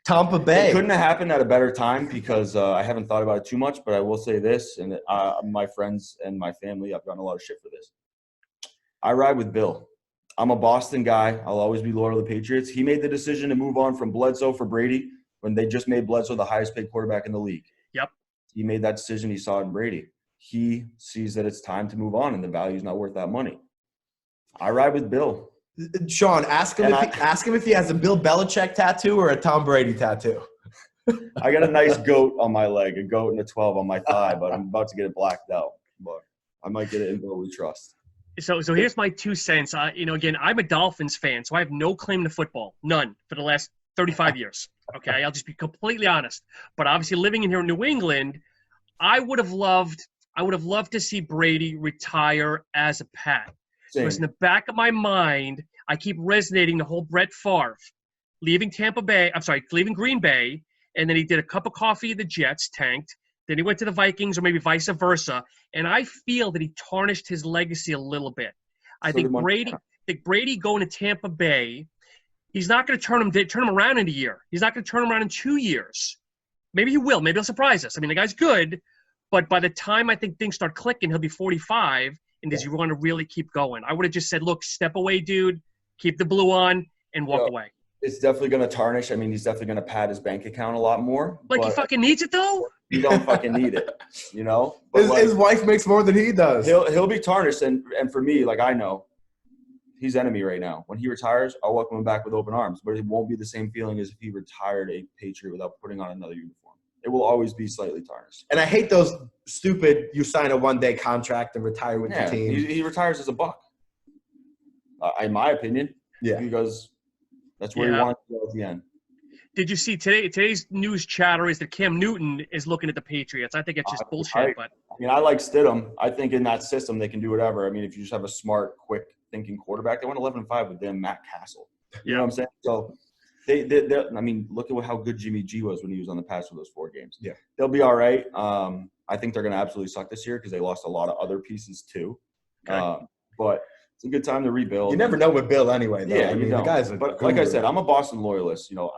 Tampa Bay. It couldn't have happened at a better time because I haven't thought about it too much, but I will say this, and my friends and my family, I've gotten a lot of shit for this. I ride with Bill. I'm a Boston guy. I'll always be loyal to the Patriots. He made the decision to move on from Bledsoe for Brady when they just made Bledsoe the highest paid quarterback in the league. Yep. He made that decision. He saw it in Brady. He sees that it's time to move on and the value is not worth that money. I ride with Bill. Sean, ask him if he has a Bill Belichick tattoo or a Tom Brady tattoo. I got a nice goat on my leg, a goat and a 12 on my thigh, but I'm about to get it blacked out. But I might get it in Bill we trust. So here's my 2 cents. Again, I'm a Dolphins fan, so I have no claim to football, none, for the last 35 years. Okay, I'll just be completely honest. But obviously, living in here in New England, I would have loved to see Brady retire as a Pat. Same. Because in the back of my mind, I keep resonating the whole Brett Favre leaving Green Bay, and then he did a cup of coffee at the Jets, tanked. Then he went to the Vikings, or maybe vice versa. And I feel that he tarnished his legacy a little bit. I think Brady going to Tampa Bay, he's not going to turn him around in a year. He's not going to turn him around in 2 years. Maybe he will. Maybe he'll surprise us. I mean, the guy's good, but by the time I think things start clicking, he'll be 45. And does he want to really keep going? I would have just said, look, step away, dude. Keep the blue on and walk away. It's definitely going to tarnish. I mean, he's definitely going to pad his bank account a lot more. Like he fucking needs it, though? You don't fucking need it, you know? His wife makes more than he does. He'll be tarnished. And for me, like I know, he's enemy right now. When he retires, I'll welcome him back with open arms. But it won't be the same feeling as if he retired a Patriot without putting on another uniform. It will always be slightly tarnished. And I hate those stupid, you sign a one-day contract and retire with the team. He retires as a Buck, in my opinion. Yeah. Because that's where he wants to go at the end. Did you see today's news chatter is that Cam Newton is looking at the Patriots? I think it's just bullshit. But I mean, I like Stidham. I think in that system they can do whatever. I mean, if you just have a smart, quick-thinking quarterback, they went 11-5 with them, Matt Castle. You know what I'm saying? So I mean, look at how good Jimmy G was when he was on the pass for those 4 games. Yeah. They'll be all right. I think they're going to absolutely suck this year because they lost a lot of other pieces too. Okay. But it's a good time to rebuild. You never know with Bill anyway, though. Yeah, I mean, the guy's but like I said, I'm a Boston loyalist. You know,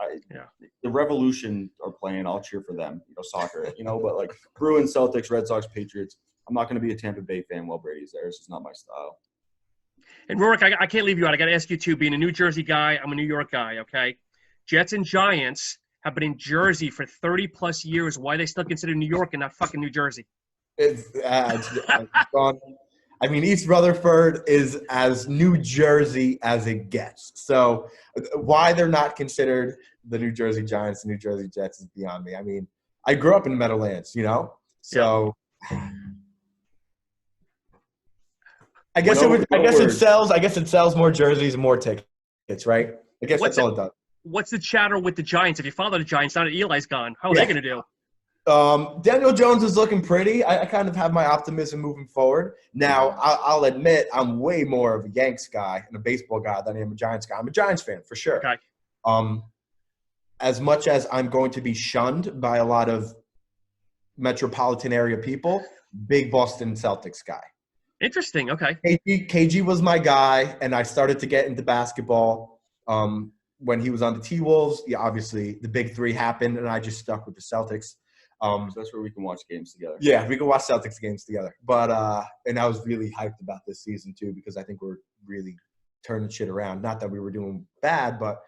the Revolution are playing. I'll cheer for them. You know, soccer. You know, but like Bruins, Celtics, Red Sox, Patriots. I'm not going to be a Tampa Bay fan while Brady's there. It's just not my style. And Rurik, I can't leave you out. I got to ask you too. Being a New Jersey guy, I'm a New York guy. Okay, Jets and Giants have been in Jersey for 30+ years. Why are they still considered New York and not fucking New Jersey? I mean, East Rutherford is as New Jersey as it gets. So why they're not considered the New Jersey Giants and New Jersey Jets is beyond me. I mean, I grew up in the Meadowlands, you know? So I guess it sells more jerseys and more tickets, right? I guess that's all it does. What's the chatter with the Giants? If you follow the Giants, now that Eli's gone, how are they going to do? Daniel Jones is looking pretty. I kind of have my optimism moving forward. Now, I'll admit I'm way more of a Yanks guy and a baseball guy than I am a Giants guy. I'm a Giants fan for sure. Okay. As much as I'm going to be shunned by a lot of metropolitan area people, big Boston Celtics guy. Interesting. Okay. KG was my guy, and I started to get into basketball when he was on the T-Wolves. Yeah, obviously the big 3 happened, and I just stuck with the Celtics. So that's where we can watch games together. Yeah, we can watch Celtics games together. But and I was really hyped about this season too because I think we're really turning shit around. Not that we were doing bad, but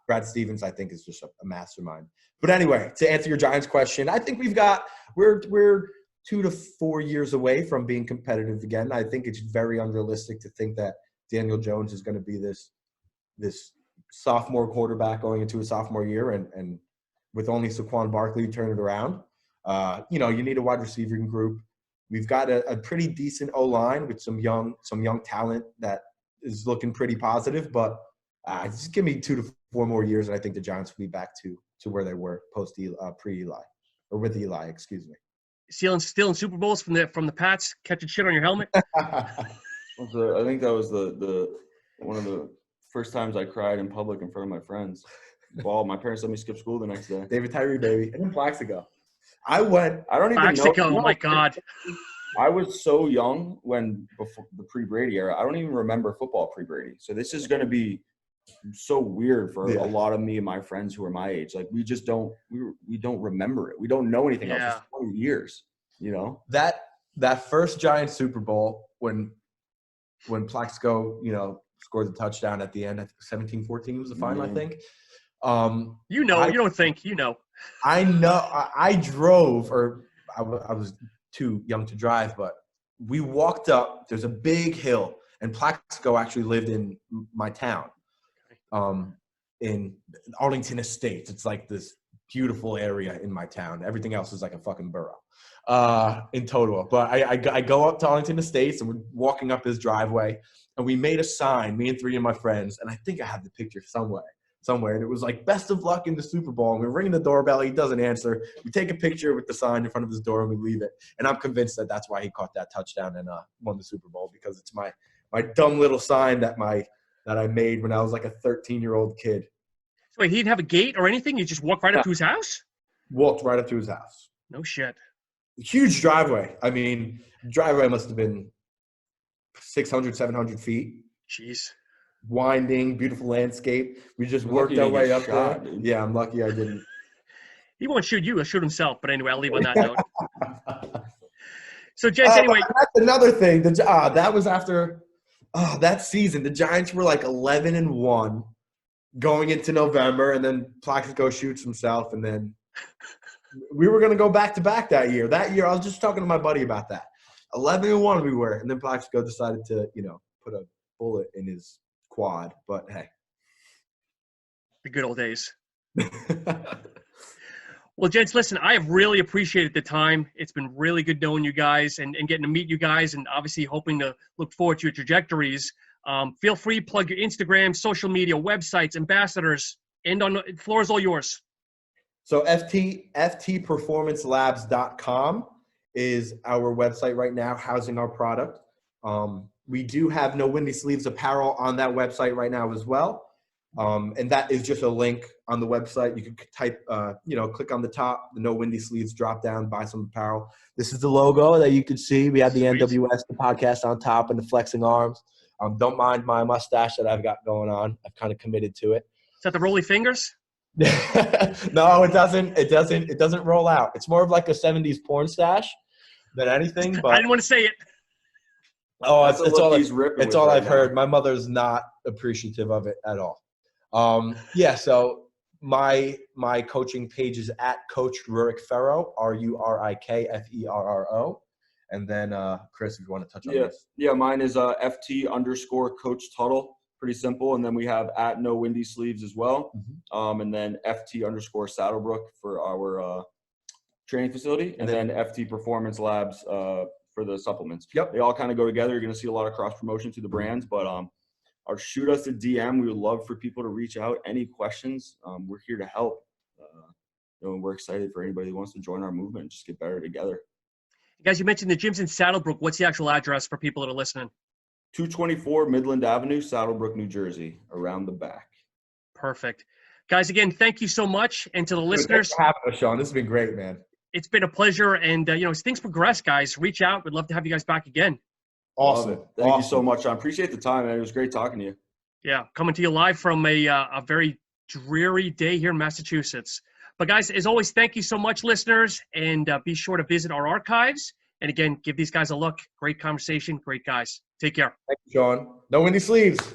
Brad Stevens I think is just a mastermind. But anyway, to answer your Giants question, I think we're 2 to 4 years away from being competitive again. I think it's very unrealistic to think that Daniel Jones is going to be this sophomore quarterback going into a sophomore year and with only Saquon Barkley turn it around. You need a wide receiving group. We've got a pretty decent O-line with some young talent that is looking pretty positive. But just give me 2 to 4 more years, and I think the Giants will be back to where they were pre-Eli, or with Eli, excuse me. Stealing Super Bowls from the Pats, catching shit on your helmet. I think that was the one of the first times I cried in public in front of my friends. Well, my parents let me skip school the next day. David Tyree, baby. And then Plaxico. I don't even know. Oh, my God. I was so young before the pre-Brady era. I don't even remember football pre-Brady. So this is going to be so weird for Yeah. a lot of me and my friends who are my age. Like we just don't we don't remember it. We don't know anything else. It's 20 years, you know. That first Giants Super Bowl when Plaxico, scored the touchdown at the end. I think 17-14 was the final, I think. You don't think, I know. I drove, or I was too young to drive, but we walked up. There's a big hill, and Plaxico actually lived in my town, in Arlington Estates. It's like this beautiful area in my town. Everything else is like a fucking borough in total. But I go up to Arlington Estates, and we're walking up his driveway, and we made a sign, me and 3 of my friends, and I think I have the picture somewhere, and it was like, best of luck in the Super Bowl. And we're ringing the doorbell. He doesn't answer. We take a picture with the sign in front of his door, and we leave it. And I'm convinced that that's why he caught that touchdown and won the Super Bowl, because it's my dumb little sign that I made when I was like a 13-year-old kid. So wait, he didn't have a gate or anything? You just walked right up to his house? Walked right up to his house. No shit. Huge driveway. I mean, driveway must have been 600, 700 feet. Jeez. Winding, beautiful landscape. We just worked our way up there. Dude. Yeah, I'm lucky I didn't. He won't shoot you. He'll shoot himself. But anyway, I'll leave on that note. So, gents, anyway. That's another thing. That was after that season. The Giants were like 11-1 going into November, and then Plaxico shoots himself, and then we were going to go back-to-back that year. That year, I was just talking to my buddy about that. 11-1 we were, and then Plaxico decided to, put a bullet in his quad. But hey, the good old days. Well, gents, listen, I have really appreciated the time. It's been really good knowing you guys and getting to meet you guys, and obviously hoping to look forward to your trajectories. Feel free to plug your Instagram, social media, websites, ambassadors, and on the floor is all yours. So ftperformancelabs.com is our website right now, housing our product. We do have No Windy Sleeves apparel on that website right now as well. And that is just a link on the website. You can type, click on the top, the No Windy Sleeves drop down, buy some apparel. This is the logo that you can see. We have the NWS, the podcast on top, and the flexing arms. Don't mind my mustache that I've got going on. I've kind of committed to it. Is that the rolly fingers? No, it doesn't. It doesn't roll out. It's more of like a 70s porn stash than anything. But I didn't want to say it. Oh, it's all I've heard. My mother's not appreciative of it at all. So my coaching page is at Coach Rurik Ferro, RURIKFERRO. And then Chris, if you want to touch on this. Yeah, mine is FT_Coach Tuttle. Pretty simple. And then we have at No Windy Sleeves as well. Mm-hmm. And then FT_Saddlebrook for our training facility. And then FT Performance Labs for the supplements. Yep. They all kind of go together. You're going to see a lot of cross promotion to the brands, but or shoot us a DM. We would love for people to reach out. Any questions? We're here to help. And we're excited for anybody who wants to join our movement and just get better together. Guys, you mentioned the gym's in Saddlebrook. What's the actual address for people that are listening? 224 Midland Avenue, Saddlebrook, New Jersey, around the back. Perfect. Guys, again, thank you so much. And to the listeners. Thanks for having us, Sean. This has been great, man. It's been a pleasure. And, as things progress, guys, reach out. We'd love to have you guys back again. Awesome. Thank you so much, Sean. Appreciate the time, man. It was great talking to you. Yeah, coming to you live from a very dreary day here in Massachusetts. But, guys, as always, thank you so much, listeners. And be sure to visit our archives. And, again, give these guys a look. Great conversation. Great guys. Take care. Thank you, Sean. No Windy Sleeves.